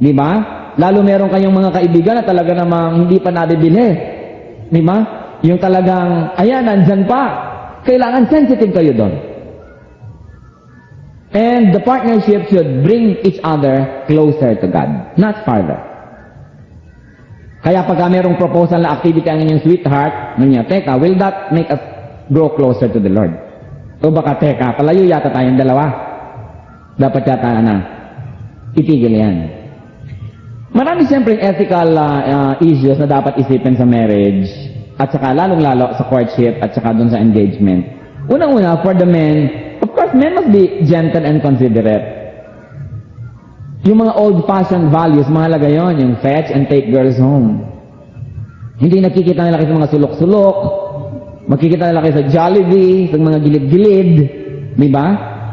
Di ba? Lalo meron kayong mga kaibigan na talaga namang hindi pa nabibili. Di ba? Yung talagang, ayan, nandyan pa. Kailangan sensitive kayo doon. And the partnership should bring each other closer to God, not farther. Kaya pagka merong proposal na activity ang inyong sweetheart, niya, teka, will that make us grow closer to the Lord? O baka, teka, palayo yata tayong dalawa. Dapat yata itigil yan. Marami siyempre ethical issues na dapat isipin sa marriage, at saka lalong-lalo sa courtship, at saka dun sa engagement. Unang-una, for the men, of course, men must be gentle and considerate. Yung mga old-fashioned values, mahalaga yon, yung fetch and take girls home. Hindi nakikita nila kayo sa mga sulok-sulok, makikita nila kayo sa Jollibee, sa mga gilid-gilid, di ba?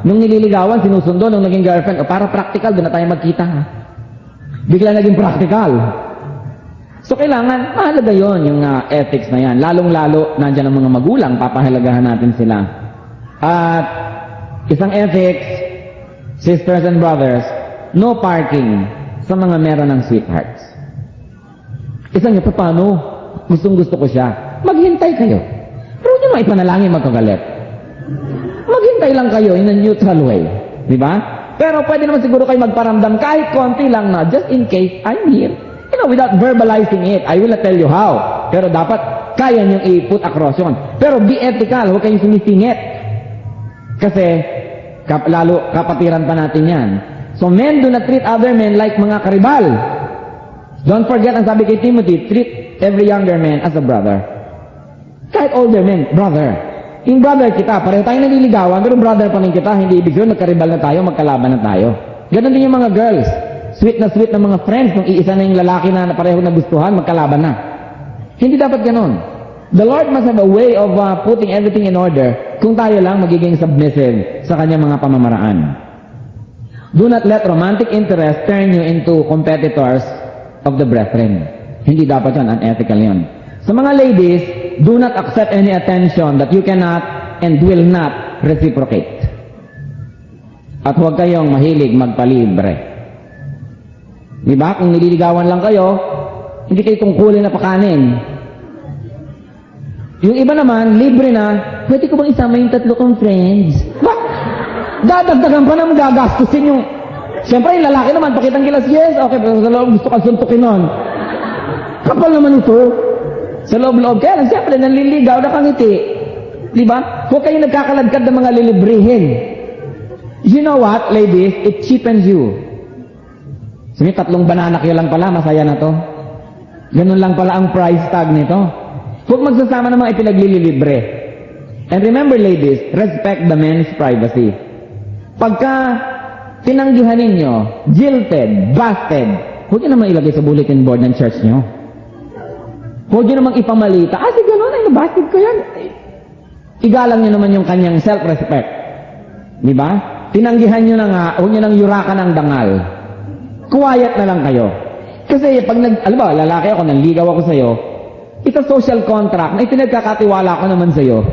Nung nililigawan, sinusundo, nung naging girlfriend, para practical, doon na tayo magkita. Bigla naging practical. So, kailangan, mahalaga yon yung ethics na yan. Lalong-lalo, nandyan ang mga magulang, papahalagahan natin sila. At, isang ethics, sisters and brothers, no parking sa mga meron ng sweethearts. Isang ito, paano? Gustong-gusto ko siya. Maghintay kayo. Pero hindi mo ipanalangin magkagalit. Maghintay lang kayo in a neutral way. Di ba? Pero pwede naman siguro kayo magparamdam kahit konti lang na, just in case I'm here. You know, without verbalizing it. I will not tell you how. Pero dapat kaya niyong i-put across yun. Pero be ethical. Huwag kayong sumisingit. Kasi, lalo kapatiran pa natin yan. So men do not treat other men like mga karibal. Don't forget ang sabi kay Timothy, treat every younger man as a brother. Kahit older men, brother. Yung brother kita, pareho tayo naliligawan, pero brother pa rin kita, hindi ibig sabihin magkaribal na tayo, magkalaban na tayo. Ganon din yung mga girls. Sweet na mga friends, nung iisa na yung lalaki na pareho nagustuhan, magkalaban na. Hindi dapat ganon. The Lord must have a way of putting everything in order kung tayo lang magiging submissive sa kanyang mga pamamaraan. Do not let romantic interest turn you into competitors of the brethren. Hindi dapat yun, unethical yun. Sa mga ladies, do not accept any attention that you cannot and will not reciprocate. At huwag kayong mahilig magpalibre. Diba? Kung nililigawan lang kayo, hindi kayo tungkulin na pakanin. Yung iba naman, libre na, pwede ko bang isama yung 3 kong friends? Dadagdagan pa na magagastusin yung... Siyempre, yung lalaki naman, pakitang gilas, yes, okay, pero sa loob gusto kang suntukin nun. Kapal naman ito. Sa loob-loob, kaya lang, siyempre, nanliligaw, nakangiti. Diba? Huwag kayo nagkakaladkad ng mga lilibrihin. You know what, ladies? It cheapens you. Sige, 3 banana kayo lang pala, masaya na to. Ganun lang pala ang price tag nito. Huwag magsasama ng mga ipinaglililibre. And remember ladies, respect the men's privacy. Pagka tinanggihan ninyo, jilted, busted, huwag nyo naman ilagay sa bulletin board ng church nyo. Huwag nyo namang ipamalita, si ganun, ay nabasted ko yan. Igalang nyo naman yung kanyang self-respect. Di ba? Tinanggihan nyo na nga, huwag nyo nang yurakan ng dangal. Quiet na lang kayo. Kasi pag alam ba, lalaki ako, nanligaw ako sa'yo, ito social contract na ipinagkakatiwala ko naman sa'yo,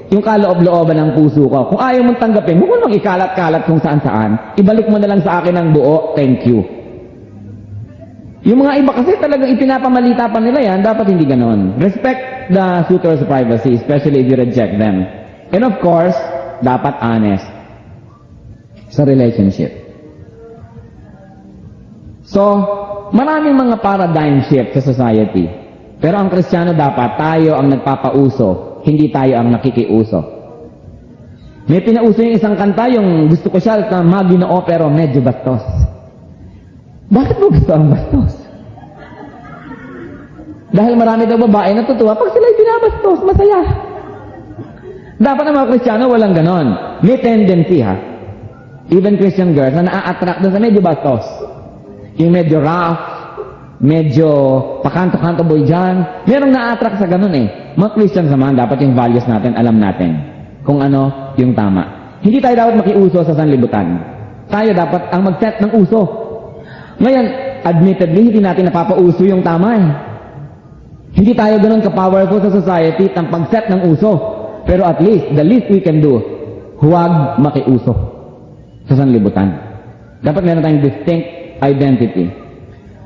yung kaloob-looban ng puso ko. Kung ayaw mong tanggapin, huwag mo nang ikalat-kalat kung saan-saan. Ibalik mo na lang sa akin ang buo, thank you. Yung mga iba kasi talagang ipinapamalita pa nila yan, dapat hindi ganon. Respect the suitor's privacy, especially if you reject them. And of course, dapat honest sa relationship. So, maraming mga paradigm shift sa society. Pero ang Kristiyano dapat, tayo ang nagpapauso, hindi tayo ang nakikiuso. May pinauso yung isang kanta, yung gusto ko siya na maginoo pero medyo bastos. Bakit mo gusto ang bastos? Dahil marami daw babae natutuwa pag sila'y binabastos, masaya. Dapat ang mga Kristiyano walang ganon. May tendency ha. Even Christian girls na na-attract doon sa medyo bastos. Yung medyo rough, medyo pakanto-kanto boy dyan. Merong na-attract sa ganon eh. Mga Christians naman, dapat yung values natin, alam natin kung ano yung tama. Hindi tayo dapat makiuso sa sanlibutan. Tayo dapat ang mag-set ng uso. Ngayon, admittedly, hindi natin napapauso yung tama eh. Hindi tayo ganun ka-powerful sa society ng pag-set ng uso. Pero at least, the least we can do, huwag makiuso sa sanlibutan. Dapat meron tayong distinct identity.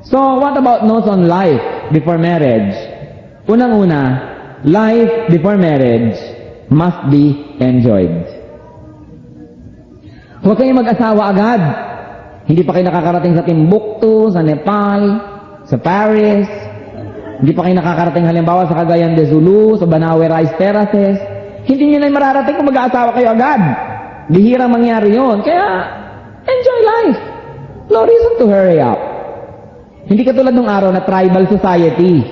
So, what about notes on life before marriage? Unang-una, life before marriage must be enjoyed. Huwag kayong mag-asawa agad. Hindi pa kayo nakakarating sa Timbuktu, sa Nepal, sa Paris. Hindi pa kayo nakakarating halimbawa sa Cagayan de Zulu, sa Banawe Rice Terraces. Hindi nyo na mararating kung mag-aasawa kayo agad. Bihirang mangyari yun. Kaya, enjoy life. No reason to hurry up. Hindi katulad nung araw na tribal society.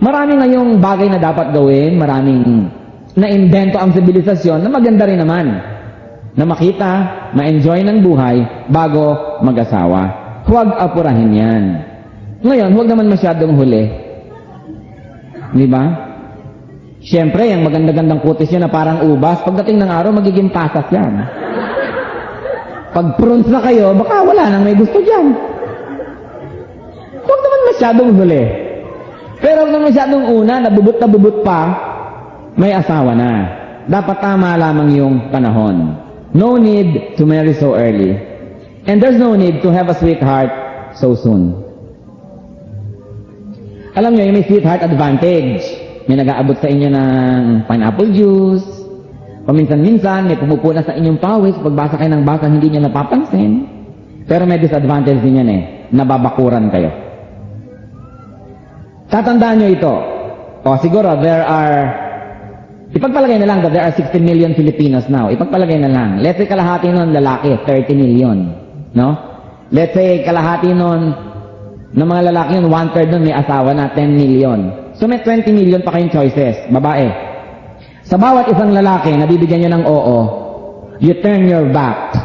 Marami ngayong bagay na dapat gawin, maraming na-invento ang sibilisasyon na maganda rin naman. Na makita, ma-enjoy ng buhay bago mag-asawa. Huwag apurahin yan. Ngayon, huwag naman masyadong huli. Di ba? Siyempre, yung maganda-gandang kutis yun na parang ubas, pagdating ng araw, magiging pasas yan. Pag prunes na kayo, baka wala nang may gusto dyan. Huwag naman masyadong huli. Pero huwag naman masyadong una, nabubot na bubot pa, may asawa na. Dapat tama lamang yung panahon. No need to marry so early. And there's no need to have a sweetheart so soon. Alam nyo, yung may sweetheart advantage. May nag-aabot sa inyo ng pineapple juice. Paminsan-minsan, may pumupuna sa inyong pawis. Pagbasa kayo ng basa, hindi nyo napapansin. Pero may disadvantage din yan eh. Nababakuran kayo. Tatandaan nyo ito. O siguro, ipagpalagay na lang that there are 16 million Filipinos now. Ipagpalagay na lang. Let's say kalahati nun lalaki, 30 million. No? Let's say kalahati nun ng mga lalaki yun, 1/3 nun may asawa na, 10 million. So may 20 million pa kayong choices, babae. Sa bawat isang lalaki na bibigyan nyo ng oo, you turn your back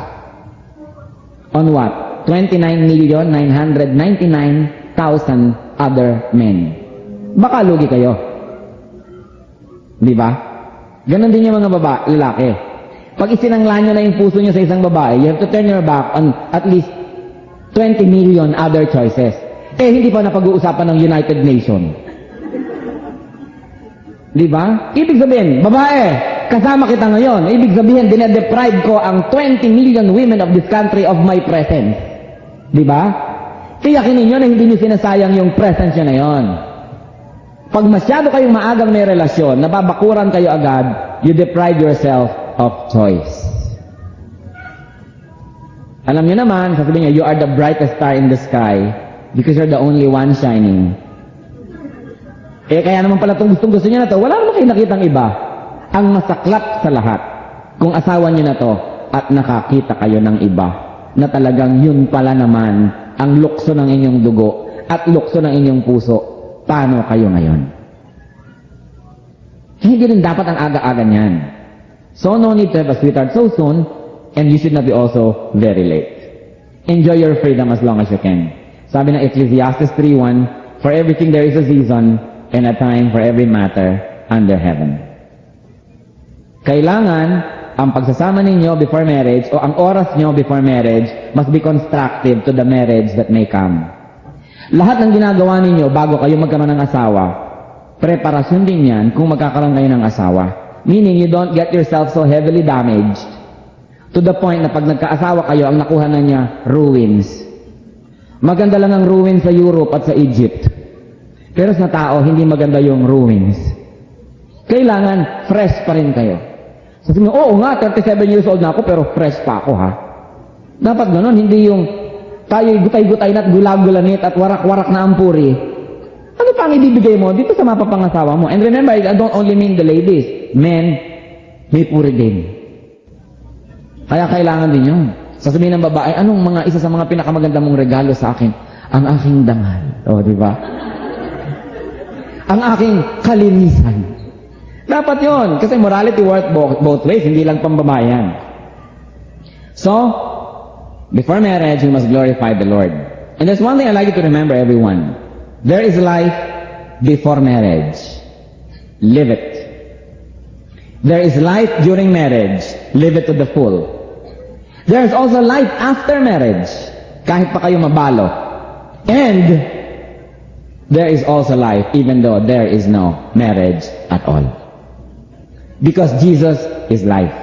on what? 29,999,000 other men. Baka lugi kayo. Di ba? Ganon din yung mga lalaki. Pag isinangla nyo na yung puso nyo sa isang babae, you have to turn your back on at least 20 million other choices. Eh, hindi pa napag-uusapan ng United Nations. Di ba? Ibig sabihin, babae, kasama kita ngayon. Ibig sabihin, dinedeprive ko ang 20 million women of this country of my presence. Di ba? Tiyakin ninyo na hindi nyo sinasayang yung presence nyo na yon. Pag masyado kayong maagang may relasyon, nababakuran kayo agad, you deprive yourself of choice. Alam nyo naman, sasabihin nyo, you are the brightest star in the sky because you're the only one shining. Eh, kaya naman pala itong gusto nyo na to, wala naman kayo nakitang iba. Ang masaklap sa lahat, kung asawa nyo na to, at nakakita kayo ng iba, na talagang yun pala naman, ang lukso ng inyong dugo, at lukso ng inyong puso, paano kayo ngayon? Hindi rin dapat ang aga-aga niyan. So no need to have a sweetheart so soon, and you should not be also very late. Enjoy your freedom as long as you can. Sabi ng Ecclesiastes 3:1, for everything there is a season, and a time for every matter under heaven. Kailangan ang pagsasama ninyo before marriage o ang oras nyo before marriage must be constructive to the marriage that may come. Lahat ng ginagawa ninyo bago kayo magkaroon ng asawa, preparasyon din yan kung magkakaroon kayo ng asawa. Meaning, you don't get yourself so heavily damaged to the point na pag nagkaasawa kayo, ang nakuha na niya, ruins. Maganda lang ang ruins sa Europe at sa Egypt. Pero sa tao, hindi maganda yung ruins. Kailangan, fresh pa rin kayo. Sabi mo, oo nga, 37 years old na ako, pero fresh pa ako, ha? Dapat ganun, hindi yung tayo'y gutay-gutay na at gulag-gulanit at warak-warak na ampuri. Ano pa ang ibibigay mo dito sa mapapangasawa mo? And remember, I don't only mean the ladies. Men, may puri din. Kaya kailangan din yun. Sasabihin ng babae, anong mga isa sa mga pinakamaganda mong regalo sa akin? Ang aking dangal. O, di ba? Ang aking kalinisan. Dapat yon, kasi morality works both ways, hindi lang pambabae yan. So, before marriage, we must glorify the Lord. And there's one thing I'd like you to remember, everyone. There is life before marriage. Live it. There is life during marriage. Live it to the full. There is also life after marriage. Kahit pa kayo mabalo. And there is also life even though there is no marriage at all. Because Jesus is life.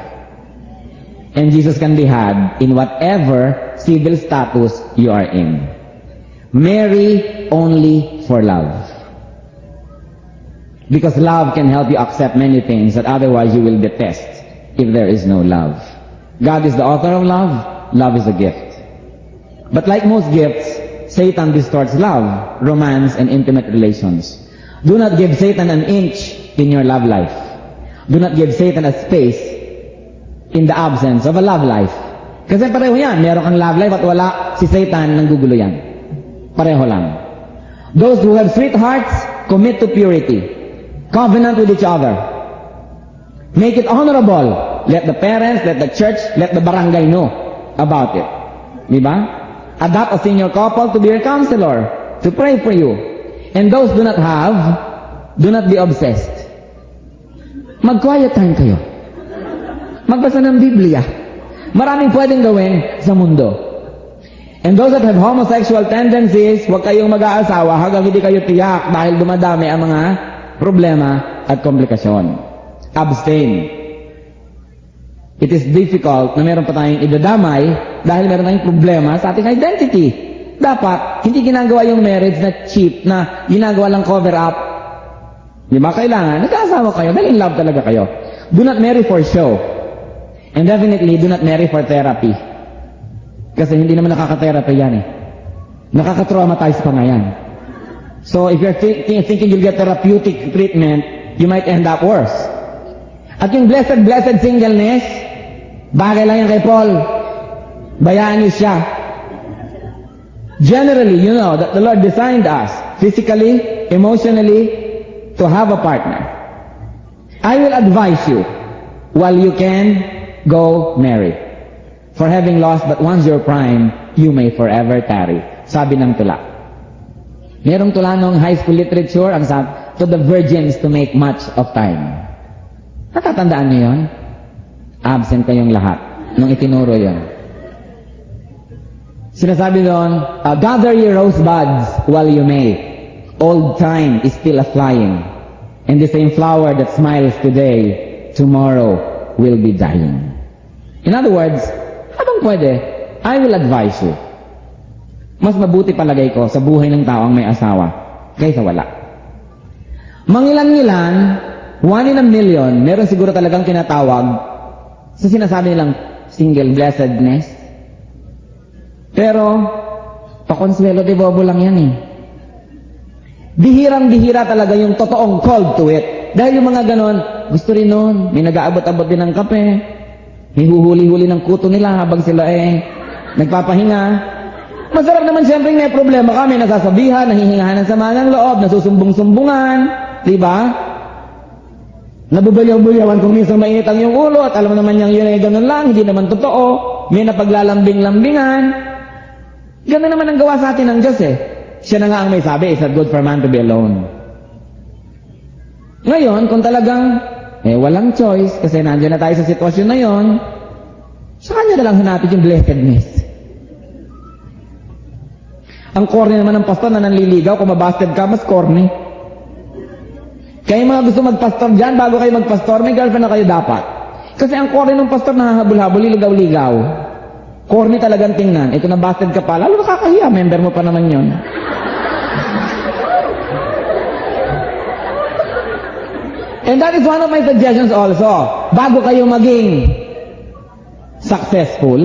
And Jesus can be had in whatever civil status you are in. Marry only for love. Because love can help you accept many things that otherwise you will detest if there is no love. God is the author of love. Love is a gift. But like most gifts, Satan distorts love, romance, and intimate relations. Do not give Satan an inch in your love life. Do not give Satan a space in the absence of a love life. Kasi pareho yan. Meron kang love life at wala si Satan nang gugulo yan. Pareho lang. Those who have sweet hearts, commit to purity. Covenant with each other. Make it honorable. Let the parents, let the church, let the barangay know about it. Diba? Adopt a senior couple to be your counselor, to pray for you. And those do not have, do not be obsessed. Mag-quiet time kayo. Magbasa ng Biblia. Maraming pwedeng gawin sa mundo. And those that have homosexual tendencies, huwag kayong mag-aasawa hanggang hindi kayo tiyak dahil dumadami ang mga problema at komplikasyon. Abstain. It is difficult na meron pa tayong idadamay dahil meron tayong problema sa ating identity. Dapat, hindi ginagawa yung marriage na cheap, na ginagawa lang cover up. Di ba? Kailangan, nagkaasawa kayo, dahil in love talaga kayo. Do not marry for show. And definitely, do not marry for therapy. Kasi hindi naman nakaka-therapy yan eh. Nakaka-traumatize pa nga yan. So, if you're thinking you'll get therapeutic treatment, you might end up worse. At yung blessed singleness, bagay lang yan kay Paul. Bayaan niyo siya. Generally, you know that the Lord designed us, physically, emotionally, to have a partner. I will advise you, while you can, go marry. For having lost but once your prime, you may forever tarry. Sabi ng tula. Merong tula ng high school literature, ang sabi, to the virgins to make much of time. Natatandaan niyo yun? Absent kayong lahat nung itinuro yun. Sinasabi doon, gather your rosebuds while you may. Old time is still a-flying. And the same flower that smiles today, tomorrow will be dying. In other words, habang pwede, I will advise you. Mas mabuti palagay ko sa buhay ng tao ang may asawa kaysa wala. Mangilan-ngilan, 1 in a million, meron siguro talagang tinatawag sa sinasabi nilang single blessedness. Pero, pakonsuelo de bobo lang yan eh. Bihirang-bihira talaga yung totoong called to it. Dahil yung mga ganon, gusto rin nun, may nag-aabot-abot din ng kape, may huhuli-huli ng kuto nila habang sila nagpapahinga. Masarap naman siyempre may problema kami, nasasabihan, nahihingahan ng sama ng loob, nasusumbong-sumbungan, di ba? Nabubulyaw-bulyawan kung minsan mainit ang iyong ulo at alam mo naman yun ay ganun lang, hindi naman totoo, may napaglalambing-lambingan. Ganun naman ang gawa sa atin ng Diyos eh. Siya na nga ang may sabi, it's not good for man to be alone. Ngayon, kung talagang walang choice, kasi nandiyan na tayo sa sitwasyon na yon, sa kanya na lang hanapin yung blessedness. Ang corny naman ng pastor na nanliligaw, kung mabasted ka, mas corny. Kaya mga gusto magpastor dyan, bago kayo magpastor, may girlfriend na kayo dapat. Kasi ang corny ng pastor nahahabol-habol, ligaw-ligaw. Corny talagang tingnan. Ito na busted ka pa, lalo nakakahiya, member mo pa naman yon. And that is one of my suggestions also. Bago kayo maging successful,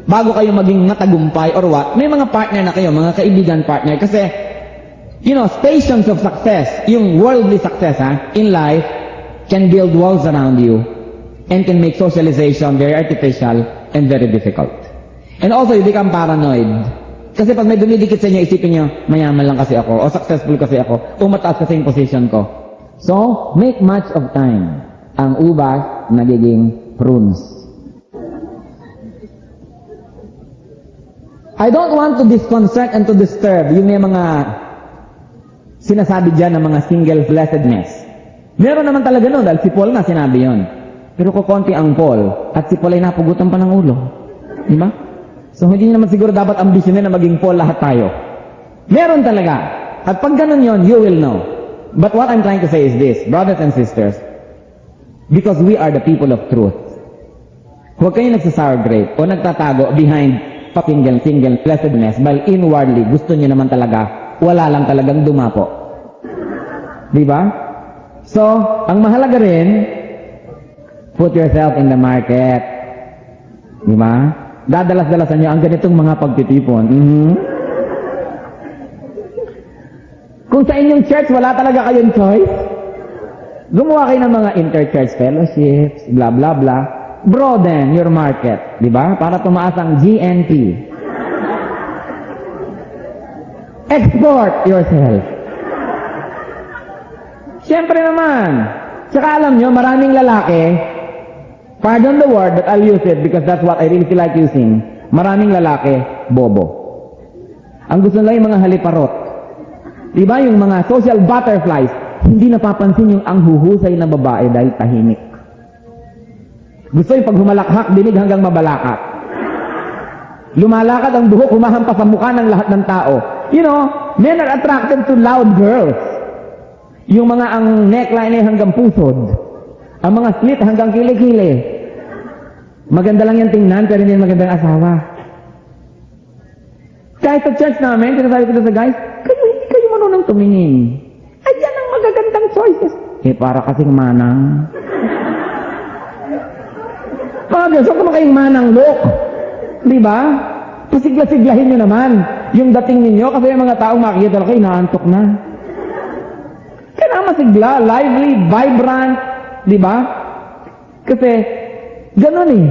bago kayo maging matagumpay or what, may mga partner na kayo, mga kaibigan partner. Kasi, stations of success, yung worldly success in life, can build walls around you and can make socialization very artificial and very difficult. And also, you become paranoid. Kasi pag may dumidikit sa inyo, isipin nyo, mayaman lang kasi ako, o successful kasi ako, o mataas kasi yung position ko. So, make much of time. Ang ubas, nagiging prunes. I don't want to disconcert and to disturb yung may mga sinasabi dyan ng mga single blessedness. Meron naman talaga nun, dahil si Paul nga sinabi yon. Pero kukonti ang Paul, at si Paul ay napugutan pa ng ulo. Di ba? So, hindi naman siguro dapat ambisyonin na maging Paul lahat tayo. Meron talaga. At pag ganun yon, you will know. But what I'm trying to say is this, brothers and sisters, because we are the people of truth. Huwag kayong nagsasour grape o nagtatago behind single blessedness, while inwardly, gusto nyo naman talaga, wala lang talagang dumapo. Di ba? So, ang mahalaga rin, put yourself in the market. Di ba? Dadalas-dalasan nyo ang ganitong mga pagtitipon. Kung sa inyong church, wala talaga kayong choice, gumawa kayo ng mga inter-church fellowships, blah, blah, blah. Broaden your market, di ba? Para tumaas ang GNP. Export yourself. Siyempre naman. Tsaka alam nyo, maraming lalaki, pardon the word, but I'll use it because that's what I really feel like using. Maraming lalaki, bobo. Ang gusto nila yung mga haliparot. Diba yung mga social butterflies, hindi napapansin yung ang huhusay na babae dahil tahimik. Gusto yung pag humalakhak, dinig hanggang mabalakat. Lumalakad ang buhok, humahampas sa mukha ng lahat ng tao. Men are attracted to loud girls. Yung mga ang neckline ay hanggang pusod. Ang mga slit hanggang kilikili. Maganda lang yung tingnan, pero hindi magandang asawa. Kahit sa church namin, sinasabi ko sa guys, kayo marunong tumingin. Ayan ang magagandang choices. Para kasing manang. Gusto ko kayong manang look. Diba? Pasigla-siglahin nyo naman yung dating ninyo kasi yung mga taong makikita kayo, naantok na. Kailangan masigla, lively, vibrant. Diba? Kasi, ganun eh.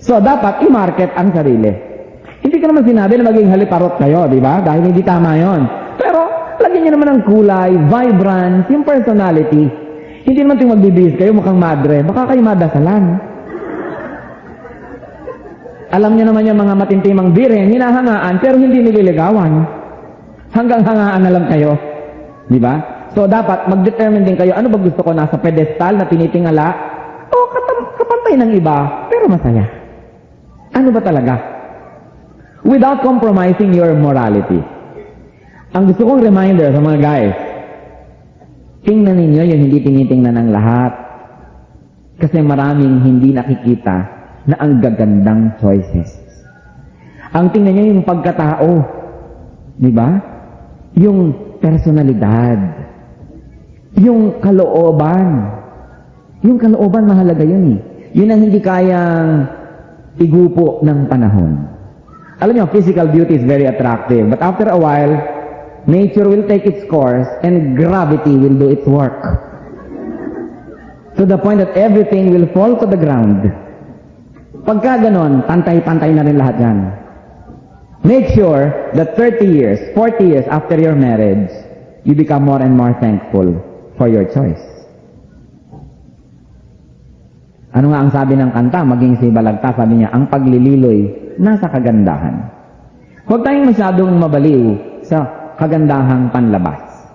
So, dapat i-market ang sarili. Hindi ko naman sinabi na maging haliparot kayo, diba? Dahil hindi tama yon. Pero, lagyan nyo naman ng kulay, vibrant, yung personality. Hindi naman yung magbibihis kayo, mukhang madre. Baka kayo madasalan. Alam niyo naman yung mga matintimang birin, hinahangaan, pero hindi nililigawan. Hanggang hangaan na lang kayo. Di ba? So, dapat mag-determine din kayo, ano ba gusto ko, nasa pedestal na tinitingala? O kapantay ng iba, pero masaya. Ano ba talaga? Without compromising your morality. Ang gusto kong reminder sa mga guys, tingnan ninyo yung hindi tinitingnan ng lahat. Kasi maraming hindi nakikita na ang gagandang choices. Ang tingnan niyo yung pagkatao. Di ba? Yung personalidad. Yung kalooban. Yung kalooban, mahalaga yun eh. Yun ang hindi kayang igupo ng panahon. Alam niyo, physical beauty is very attractive. But after a while, nature will take its course and gravity will do its work. To the point that everything will fall to the ground. Pagka ganon, pantay-pantay na rin lahat yan. Make sure that 30 years, 40 years after your marriage, you become more and more thankful for your choice. Ano nga ang sabi ng kanta? Maging si Balagta, sabi niya, ang paglililoy nasa kagandahan. Huwag tayong masyadong mabaliw sa kagandahang panlabas.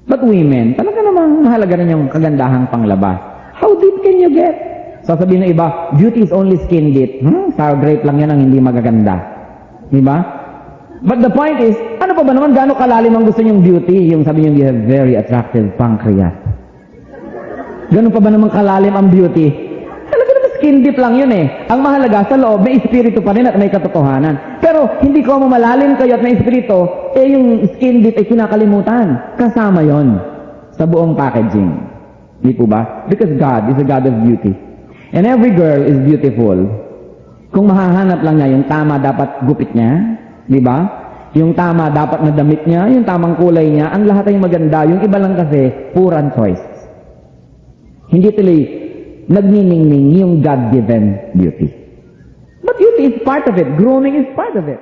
But women, talaga namang mahalaga rin yung kagandahang panglabas. How deep can you get? Sasabihin ng iba, beauty is only skin deep. Sour grape lang yan ang hindi magaganda. Diba? But the point is, ano pa ba naman, gaano kalalim ang gusto niyong beauty? Yung sabi niyo, you have very attractive pancreas. Gaano pa ba naman kalalim ang beauty? Talaga naman skin deep lang yun eh. Ang mahalaga sa loob, may espiritu pa rin at may katotohanan. Pero hindi ko mamalalim kayo at may espiritu, yung skin deep ay kinakalimutan. Kasama yon sa buong packaging. Hindi po ba? Because God is a God of beauty. And every girl is beautiful. Kung mahahanap lang niya yung tama dapat gupit niya, di ba? Yung tama dapat na damit niya, yung tamang kulay niya, ang lahat ay maganda. Yung iba lang kasi, puran choice. Hindi tuloy nagniningning yung God-given beauty. But beauty is part of it. Grooming is part of it.